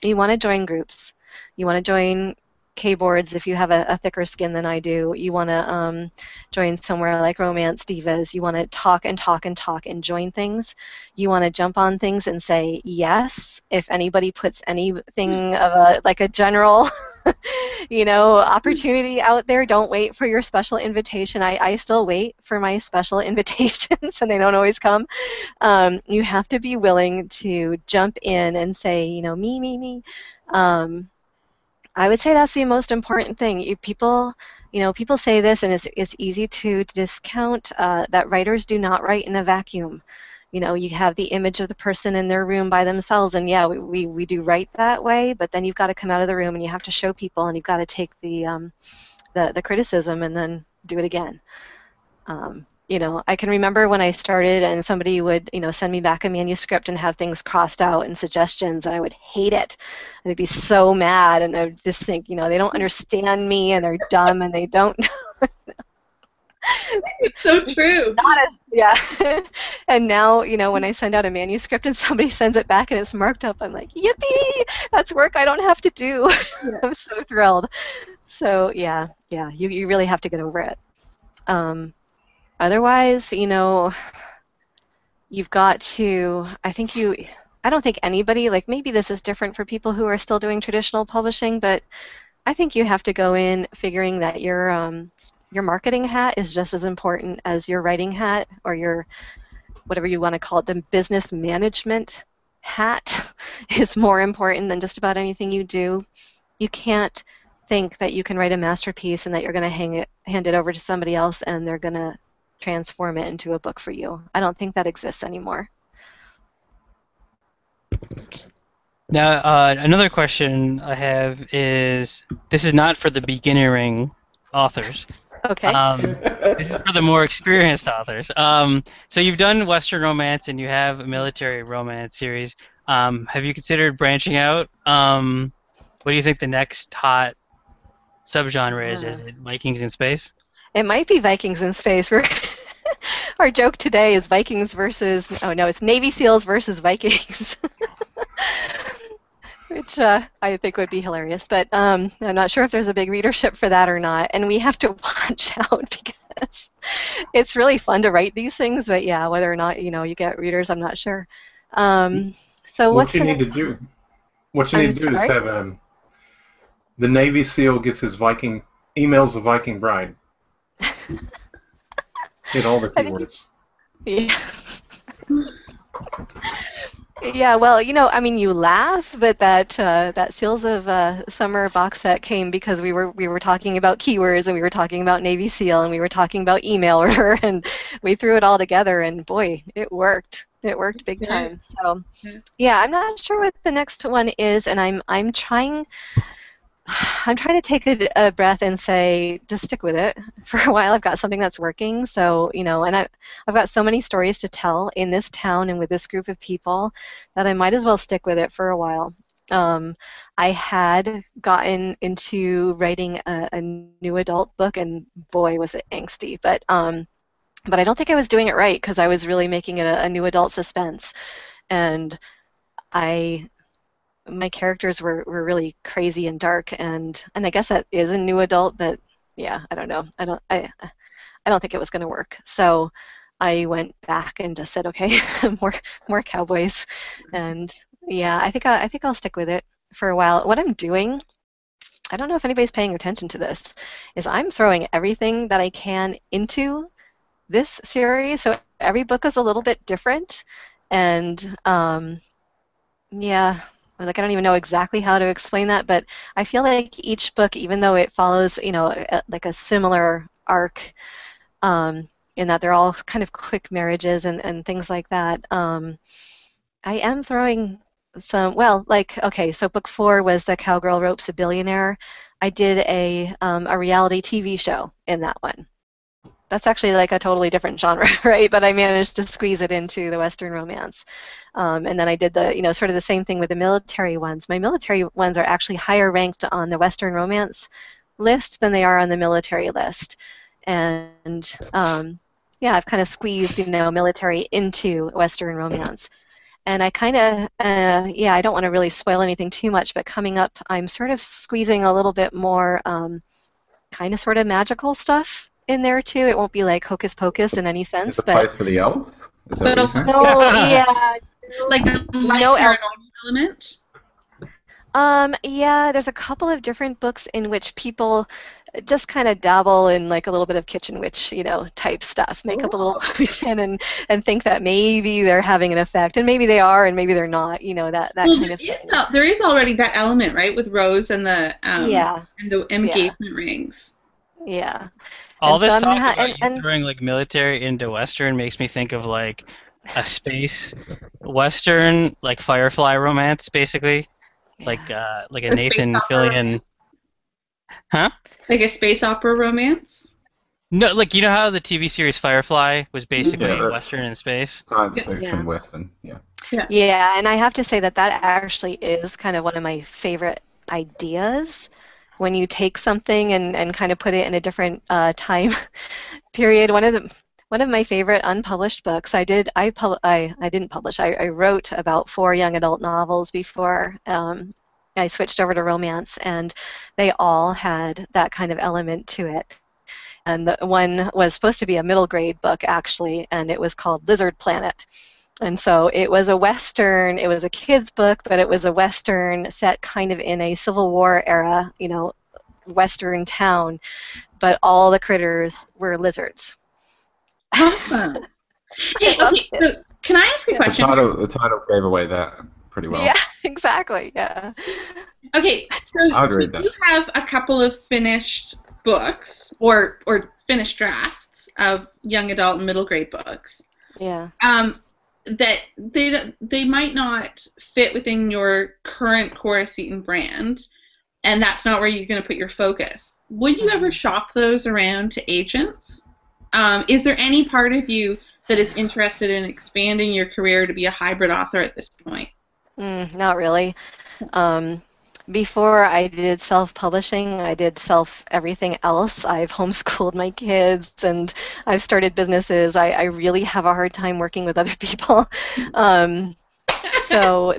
join groups. You want to join K-boards if you have a thicker skin than I do. You want to join somewhere like Romance Divas. You want to talk and talk and talk and join things. You want to jump on things and say yes. If anybody puts anything of a general opportunity out there, don't wait for your special invitation. I still wait for my special invitations and they don't always come. You have to be willing to jump in and say, me. I would say that's the most important thing. People say this, and it's easy to discount that writers do not write in a vacuum. You have the image of the person in their room by themselves, and yeah, we do write that way. But then you've got to come out of the room, and you have to show people, and you've got to take the criticism and then do it again. I can remember when I started and somebody would, send me back a manuscript and have things crossed out and suggestions, and I would hate it. And I'd be so mad, and I would just think, they don't understand me, and they're dumb, and they don't. It's so true. Yeah. And now, when I send out a manuscript and somebody sends it back and it's marked up, I'm like, yippee! That's work I don't have to do. Yeah. I'm so thrilled. So yeah, you really have to get over it. Otherwise, you've got to, I don't think anybody, like maybe this is different for people who are still doing traditional publishing, but I think you have to go in figuring that your marketing hat is just as important as your writing hat, or your, whatever you want to call it, the business management hat is more important than just about anything you do. You can't think that you can write a masterpiece and that you're going to hand it over to somebody else and they're going to transform it into a book for you. I don't think that exists anymore. Now, another question I have is, this is not for the beginnering authors. Okay. This is for the more experienced authors. So you've done Western romance and you have a military romance series. Have you considered branching out? What do you think the next hot subgenre is? Is it Vikings in space? It might be Vikings in space. Our joke today is Vikings versus, oh no, it's Navy SEALs versus Vikings, which I think would be hilarious. But I'm not sure if there's a big readership for that or not. And we have to watch out because it's really fun to write these things. But yeah, whether or not you get readers, I'm not sure. So What what's you the need to next? do? What you I'm need to do is sorry. have the Navy SEAL gets his Viking emails the Viking bride. Hit all the I think keywords. yeah. Yeah, well, I mean, you laugh, but that Seals of Summer box set came because we were talking about keywords and we were talking about Navy SEAL and we were talking about email order and we threw it all together and boy, it worked. It worked big Good. time. So, Yeah. yeah, I'm not sure what the next one is, and I'm trying. I'm trying to take a breath and say, just stick with it for a while. I've got something that's working. So, and I've got so many stories to tell in this town and with this group of people that I might as well stick with it for a while. I had gotten into writing a new adult book, and boy, was it angsty. But I don't think I was doing it right because I was really making it a new adult suspense. And I my characters were really crazy and dark and I guess that is a new adult, but yeah, I don't know. I don't think it was going to work. So I went back and just said, okay, more cowboys, and yeah, I think I'll stick with it for a while. What I'm doing, I don't know if anybody's paying attention to this, is I'm throwing everything that I can into this series. So every book is a little bit different, and yeah, like I don't even know exactly how to explain that, but I feel like each book, even though it follows, like a similar arc, in that they're all kind of quick marriages and things like that, I am throwing some, well, like, okay, so book 4 was The Cowgirl Ropes a Billionaire. I did a reality TV show in that one. That's actually like a totally different genre, right? But I managed to squeeze it into the Western romance. And then I did sort of the same thing with the military ones. My military ones are actually higher ranked on the Western romance list than they are on the military list. And yeah, I've kind of squeezed, military into Western romance. And I kind of, yeah, I don't want to really spoil anything too much, but coming up, I'm sort of squeezing a little bit more kind of sort of magical stuff in there too. It won't be like hocus pocus in any It's sense, a but place for the elves. Is that what But you're saying? no, yeah, like the light no elf. paranormal element. Yeah, there's a couple of different books in which people just kind of dabble in like a little bit of kitchen witch, type stuff, make up a little potion and think that maybe they're having an effect, and maybe they are, and maybe they're not, that Well, kind of thing. there is already that element, right, with Rose and the Yeah, yeah, engagement rings. yeah. All And so this I'm talk and about you throwing like military into Western makes me think of like a space Western, like Firefly romance, basically. yeah. Like a A space Nathan opera Fillion, romance. huh? Like a space opera romance. No, like you know how the TV series Firefly was Yeah, basically Western that's in space. science Yeah. fiction western. Yeah. Yeah. Yeah, and I have to say that actually is kind of one of my favorite ideas when you take something and kind of put it in a different time period. One of my favorite unpublished books I didn't publish. I wrote about 4 young adult novels before I switched over to romance, and they all had that kind of element to it. And the one was supposed to be a middle grade book actually, and it was called Lizard Planet. And so it was a Western, it was a kid's book, but it was a Western set kind of in a Civil War era, Western town, but all the critters were lizards. Awesome. Hey, I loved okay, it. so can I ask a Yeah. question? The title gave away that pretty well. Yeah, exactly. Yeah. Okay, so I'd read you that. have a couple of finished books or finished drafts of young adult and middle grade books. Yeah. That they might not fit within your current Cora Seton brand, and that's not where you're going to put your focus. Would you ever shop those around to agents? Is there any part of you that is interested in expanding your career to be a hybrid author at this point? Not really. Um, Before I did self-publishing, I did self-everything else. I've homeschooled my kids and I've started businesses. I really have a hard time working with other people. Um, so,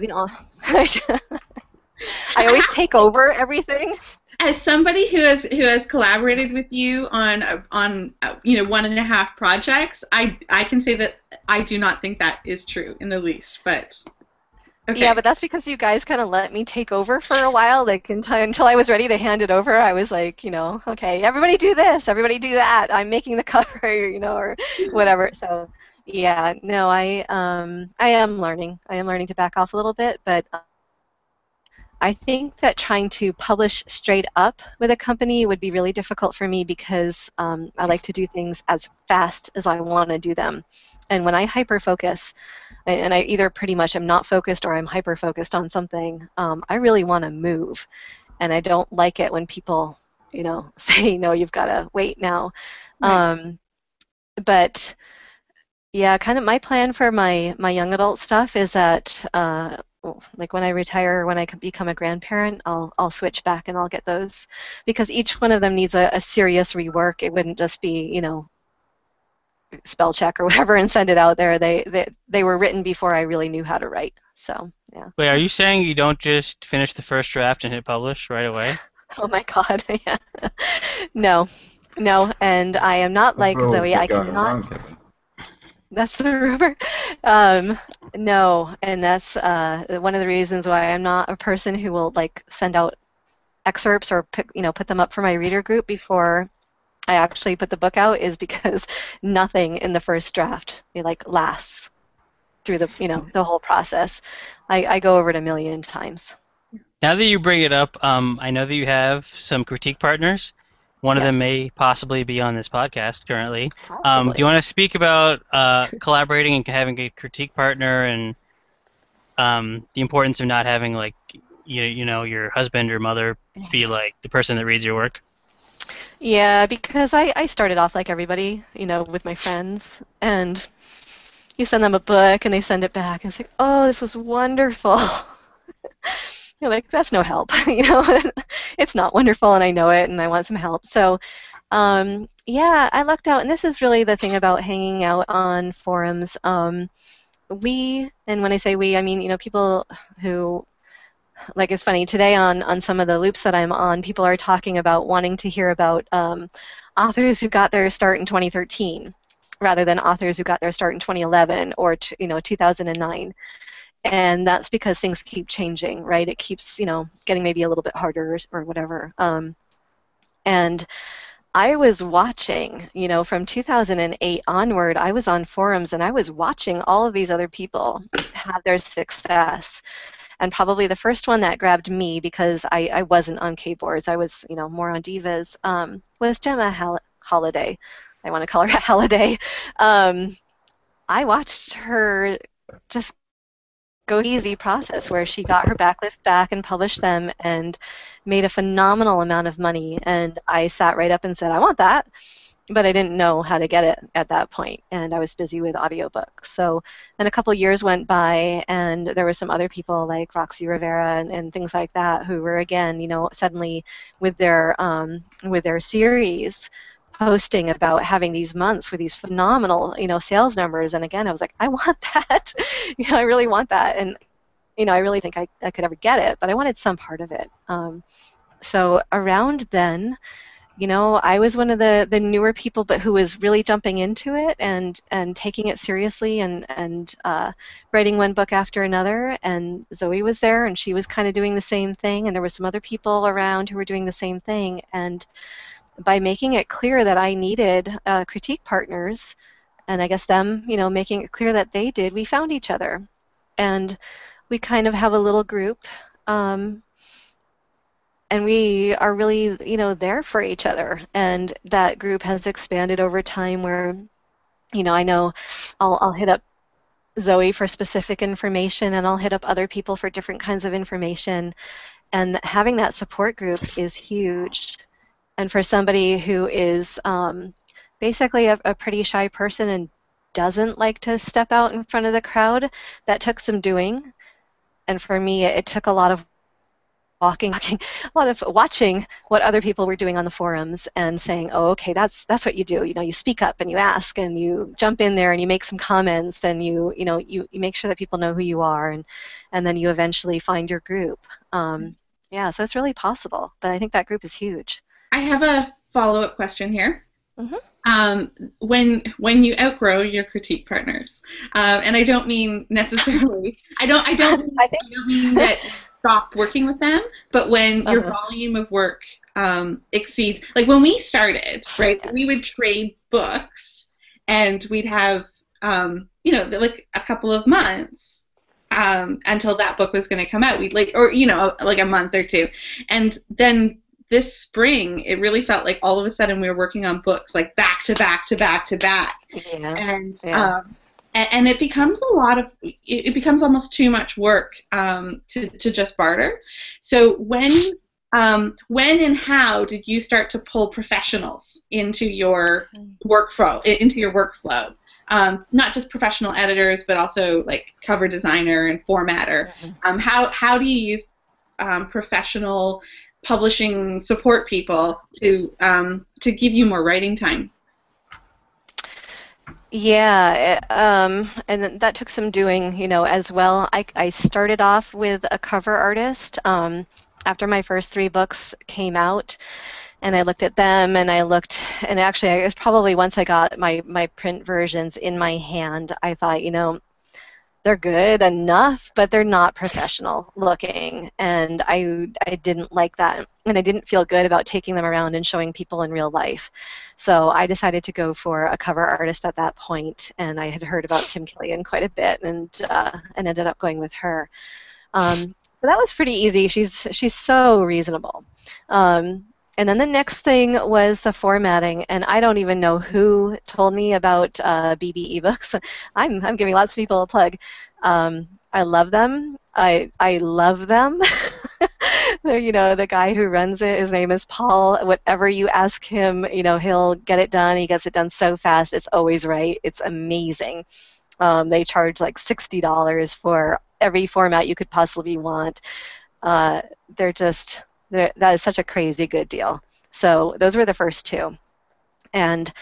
I always take over everything. As somebody who has collaborated with you on 1.5 projects, I can say that I do not think that is true in the least. But okay. Yeah, but that's because you guys kind of let me take over for a while. Like until I was ready to hand it over, I was like, okay, everybody do this, everybody do that. I'm making the cover, or whatever. So, yeah, no, I am learning. I am learning to back off a little bit, but I think that trying to publish straight up with a company would be really difficult for me because I like to do things as fast as I want to do them. And when I hyper-focus, and I either pretty much am not focused or I'm hyper-focused on something, I really want to move. And I don't like it when people, say, no, you've got to wait now. Right. But yeah, kind of my plan for my young adult stuff is that like when I retire, when I become a grandparent, I'll switch back and I'll get those because each one of them needs a serious rework. It wouldn't just be, spell check or whatever and send it out there. They were written before I really knew how to write. So, yeah. Wait, are you saying you don't just finish the first draft and hit publish right away? Oh my God. Yeah. No. No, and I am not like Zoe. I cannot. That's the rumor. No, and that's one of the reasons why I'm not a person who will like send out excerpts or put them up for my reader group before I actually put the book out is because nothing in the first draft lasts through the whole process. I go over it a million times. Now that you bring it up, I know that you have some critique partners. One of them Yes. may possibly be on this podcast currently. Possibly. Do you want to speak about collaborating and having a critique partner and the importance of not having your husband or mother be like the person that reads your work? Yeah, because I started off like everybody, with my friends, and you send them a book and they send it back and it's like, oh, this was wonderful. You're like, that's no help, It's not wonderful and I know it and I want some help. So, yeah, I lucked out, and this is really the thing about hanging out on forums. And when I say we, I mean, people who, like, it's funny, today on some of the loops that I'm on, people are talking about wanting to hear about authors who got their start in 2013 rather than authors who got their start in 2011 or 2009. And that's because things keep changing, right? It keeps, getting maybe a little bit harder or whatever. And I was watching, from 2008 onward, I was on forums and I was watching all of these other people have their success. And probably the first one that grabbed me, because I wasn't on K-boards, I was, more on Divas, was Gemma Holiday. I want to call her Halliday. I watched her just go easy process where she got her backlist back and published them and made a phenomenal amount of money. And I sat right up and said, I want that. But I didn't know how to get it at that point, and I was busy with audiobooks. So then a couple years went by, and there were some other people like Roxy Rivera and things like that who were, again, suddenly with their series posting about having these months with these phenomenal, sales numbers. And again, I was like, I want that. I really want that. And, I really think I could ever get it, but I wanted some part of it. So around then, I was one of the newer people, but who was really jumping into it and taking it seriously and writing one book after another. And Zoe was there, and she was kind of doing the same thing. And there were some other people around who were doing the same thing. And by making it clear that I needed critique partners, and I guess them, making it clear that they did, we found each other. And we kind of have a little group. And we are really, there for each other. And that group has expanded over time where, I know I'll hit up Zoe for specific information, and I'll hit up other people for different kinds of information. And having that support group is huge. And for somebody who is basically a pretty shy person and doesn't like to step out in front of the crowd, that took some doing. And for me, it took a lot of a lot of watching what other people were doing on the forums and saying, oh, okay, that's what you do. You speak up and you ask and you jump in there and you make some comments and you make sure that people know who you are, and then you eventually find your group. Yeah, so it's really possible, but I think that group is huge. I have a follow-up question here. Mm-hmm. When you outgrow your critique partners, and I don't mean necessarily, I don't mean that you stop working with them, but when your volume of work exceeds, like when we started, right? We would trade books, and we'd have like a couple of months until that book was going to come out. We'd like a month or two, and then this spring, it really felt like all of a sudden we were working on books like back to back to back to back, and it becomes it becomes almost too much work to just barter. So when and how did you start to pull professionals into your workflow? Not just professional editors, but also like cover designer and formatter. How do you use professional publishing support people to give you more writing time? Yeah, and that took some doing, as well. I started off with a cover artist after my first 3 books came out, and I looked at them, and actually, it was probably once I got my print versions in my hand, I thought, they're good enough, but they're not professional looking, and I didn't like that, and I didn't feel good about taking them around and showing people in real life. So I decided to go for a cover artist at that point, and I had heard about Kim Killian quite a bit, and ended up going with her. So that was pretty easy. She's so reasonable. And then the next thing was the formatting, and I don't even know who told me about BB ebooks. I'm giving lots of people a plug. I love them. I love them. The guy who runs it, his name is Paul. Whatever you ask him, he'll get it done. He gets it done so fast. It's always right. It's amazing. They charge like $60 for every format you could possibly want. That is such a crazy good deal. So those were the first 2. And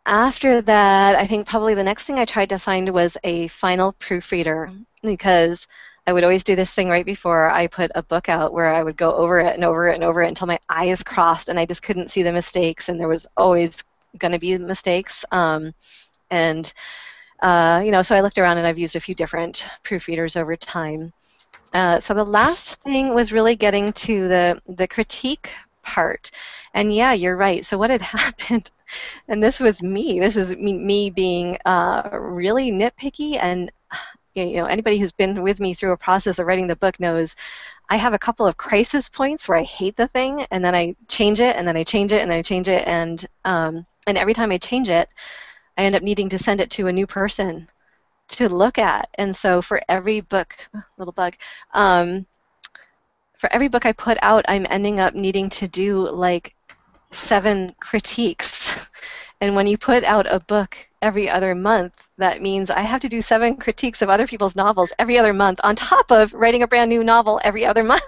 after that, I think probably the next thing I tried to find was a final proofreader, because I would always do this thing right before I put a book out where I would go over it and over it and over it until my eyes crossed and I just couldn't see the mistakes, and there was always going to be mistakes. So I looked around, and I've used a few different proofreaders over time. So the last thing was really getting to the critique part. And yeah, you're right. So what had happened, and this is me being really nitpicky, and anybody who's been with me through a process of writing the book knows I have a couple of crisis points where I hate the thing, and then I change it, and then I change it, and then I change it, and every time I change it, I end up needing to send it to a new person to look at. And so for every book, little bug, for every book I put out, I'm ending up needing to do like 7 critiques. And when you put out a book every other month, that means I have to do 7 critiques of other people's novels every other month, on top of writing a brand new novel every other month.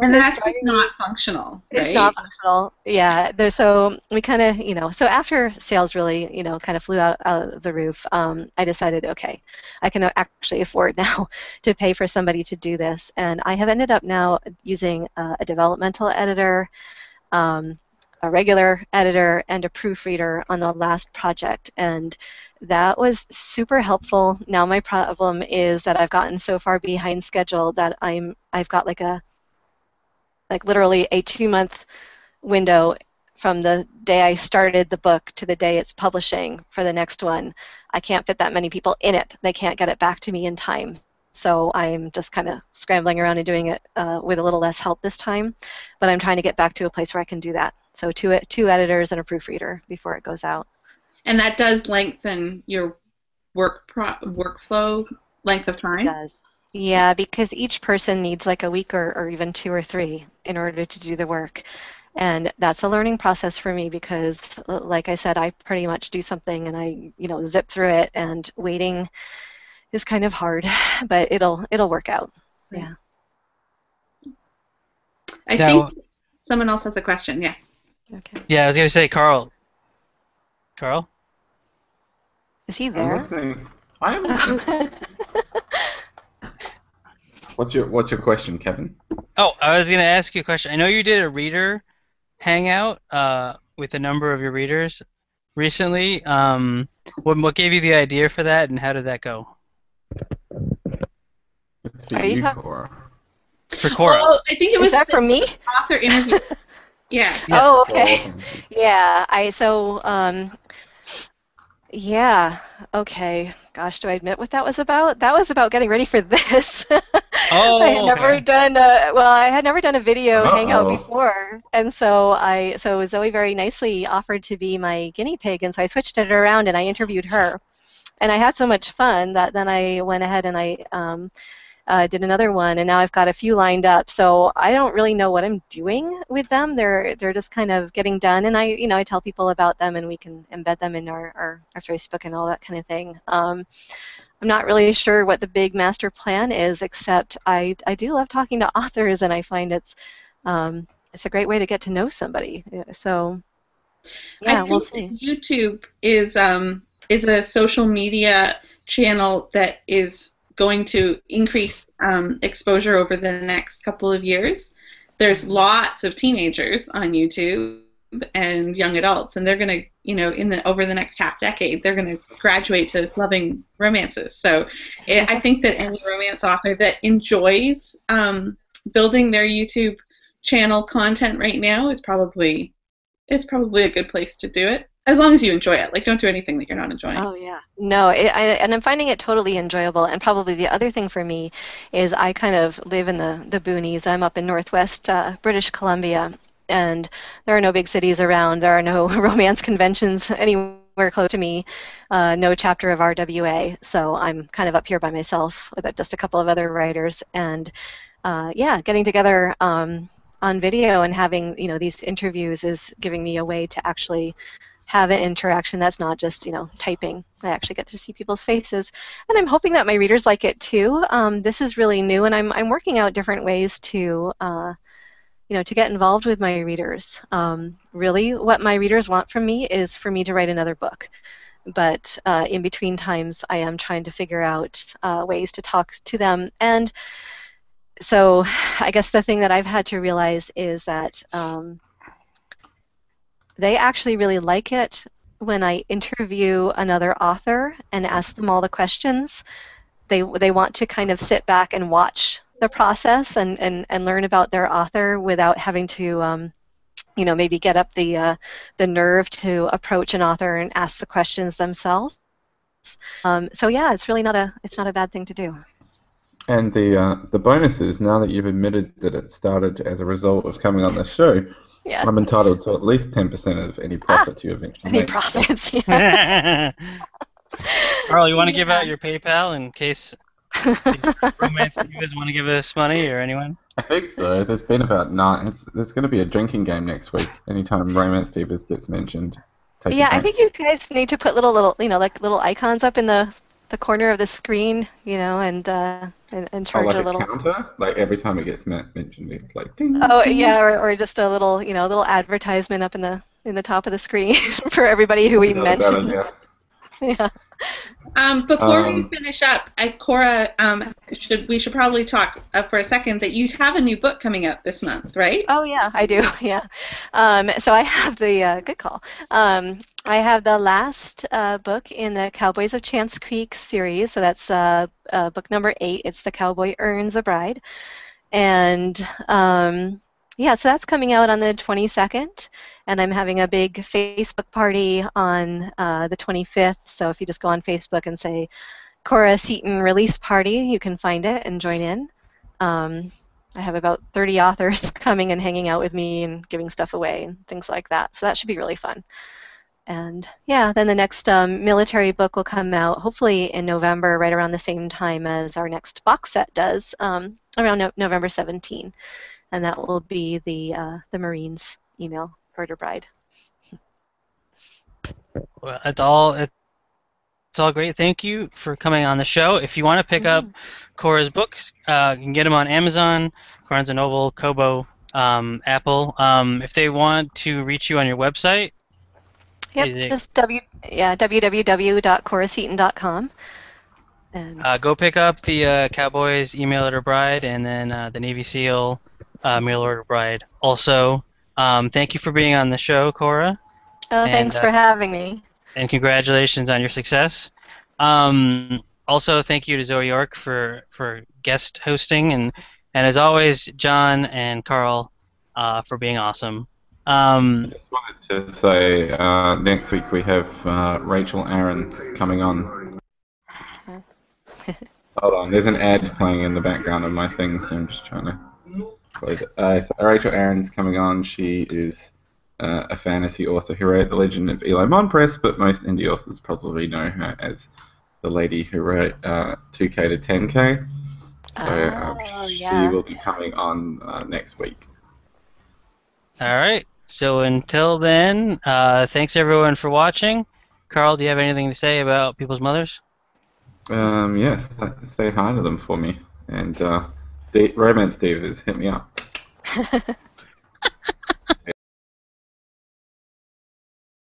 And that's not functional, right? It's not functional, yeah. So we kind of, so after sales really, kind of flew out of the roof, I decided, okay, I can actually afford now to pay for somebody to do this. And I have ended up now using a developmental editor, a regular editor, and a proofreader on the last project, and that was super helpful. Now my problem is that I've gotten so far behind schedule that I've got literally a 2-month window from the day I started the book to the day it's publishing for the next one. I can't fit that many people in it. They can't get it back to me in time. So I'm just kind of scrambling around and doing it with a little less help this time, but I'm trying to get back to a place where I can do that. So two editors and a proofreader before it goes out. And that does lengthen your workflow length of time? It does. Yeah, because each person needs like a week or even 2 or 3 in order to do the work. And that's a learning process for me because, like I said, I pretty much do something and I, zip through it, and waiting is kind of hard, but it'll work out. Right. Yeah. I think Now, someone else has a question. Yeah. Okay. yeah, I was gonna say, Carl. Carl? Is he I'm there? listening. I am listening. What's your question, Kevin? Oh, I was gonna ask you a question. I know you did a reader hangout with a number of your readers recently. What gave you the idea for that, and how did that go? It's for Are you you, talking? Cora. For Cora. Oh, I think it Is was that for me? author interview. Yeah. Yeah. Oh, For all okay. of them. Yeah, yeah, okay. Gosh, do I admit what that was about? That was about getting ready for this. I had Oh, never okay. done a, well, I had never done a video hangout Uh-oh. before, and so Zoe very nicely offered to be my guinea pig, and so I switched it around and I interviewed her, and I had so much fun that then I went ahead and I did another one, and now I've got a few lined up. So I don't really know what I'm doing with them. They're just kind of getting done, and I tell people about them, and we can embed them in our Facebook and all that kind of thing. I'm not really sure what the big master plan is, except I do love talking to authors, and I find it's a great way to get to know somebody. So I yeah, we'll think that see. YouTube is a social media channel that is going to increase exposure over the next couple of years. There's lots of teenagers on YouTube and young adults, and they're going to, in the over the next half decade, they're going to graduate to loving romances. So I think that any romance author that enjoys building their YouTube channel content right now is probably it's probably a good place to do it as long as you enjoy it. Like, don't do anything that you're not enjoying. Oh yeah. No, and I'm finding it totally enjoyable. And probably the other thing for me is I kind of live in the boonies. I'm up in northwest British Columbia, and there are no big cities around. There are no romance conventions anywhere close to me. No chapter of RWA. So I'm kind of up here by myself with just a couple of other writers, and yeah, getting together on video and having these interviews is giving me a way to actually have an interaction that's not just typing. I actually get to see people's faces, and I'm hoping that my readers like it too. This is really new, and I'm working out different ways to to get involved with my readers. Really, what my readers want from me is for me to write another book. But in between times, I am trying to figure out ways to talk to them. And so I guess the thing that I've had to realize is that they actually really like it when I interview another author and ask them all the questions. They want to kind of sit back and watch the process and learn about their author without having to maybe get up the nerve to approach an author and ask the questions themselves. So yeah, it's not a bad thing to do. And the bonus is, now that you've admitted that it started as a result of coming on the show, Yeah. I'm entitled to at least 10% of any profits you eventually Any make. profits? Yeah. Carl, you want to give Yeah. out your PayPal in case the romance divas want to give us money, or anyone? I think so. There's been about nine. There's going to be a drinking game next week. Anytime Romance Divas gets mentioned, take Yeah, a I drink. think you guys need to put little like little icons up in the corner of the screen, and Oh, charge like a a little. counter? Like every time it gets mentioned, it's like ding, Oh ding. yeah, or just a little little advertisement up in the top of the screen for everybody who we That's not a bad mentioned. idea. Yeah. Before we Um, finish up, Cora, we should probably talk for a second that you have a new book coming out this month, right? Oh yeah, I do. Yeah. So I have the good call. I have the last book in the Cowboys of Chance Creek series. So that's book number 8. It's The Cowboy Earns a Bride. And yeah, so that's coming out on the 22nd, and I'm having a big Facebook party on the 25th. So if you just go on Facebook and say Cora Seton release party, you can find it and join in. I have about 30 authors coming and hanging out with me and giving stuff away and things like that. So that should be really fun. And yeah, then the next military book will come out hopefully in November, right around the same time as our next box set does, around November 17. And that will be the Marines email Murder Bride. Well, it's all great. Thank you for coming on the show. If you want to pick up Cora's books, you can get them on Amazon, Barnes& and Noble, Kobo, Apple. If they want to reach you on your website, Yep, is it just www.coraseton.com. And go pick up the Cowboys Email Order Bride and then the Navy SEAL Mail Order Bride. Also, thank you for being on the show, Cora, oh, and thanks for having me. congratulations on your success. Also, thank you to Zoe York for guest hosting, and as always, John and Carl for being awesome. I just wanted to say next week we have Rachel Aaron coming on. Hold on, there's an ad playing in the background of my thing, so I'm just trying to close it. So Rachel Aaron's coming on. She is a fantasy author who wrote The Legend of Eli Monpress, but most indie authors probably know her as the lady who wrote 2K to 10K. So Oh, she yeah. will be coming on next week. All right. So until then, thanks everyone for watching. Carl, do you have anything to say about people's mothers? Yes, say hi to them for me. And Romance Divas, hit me up.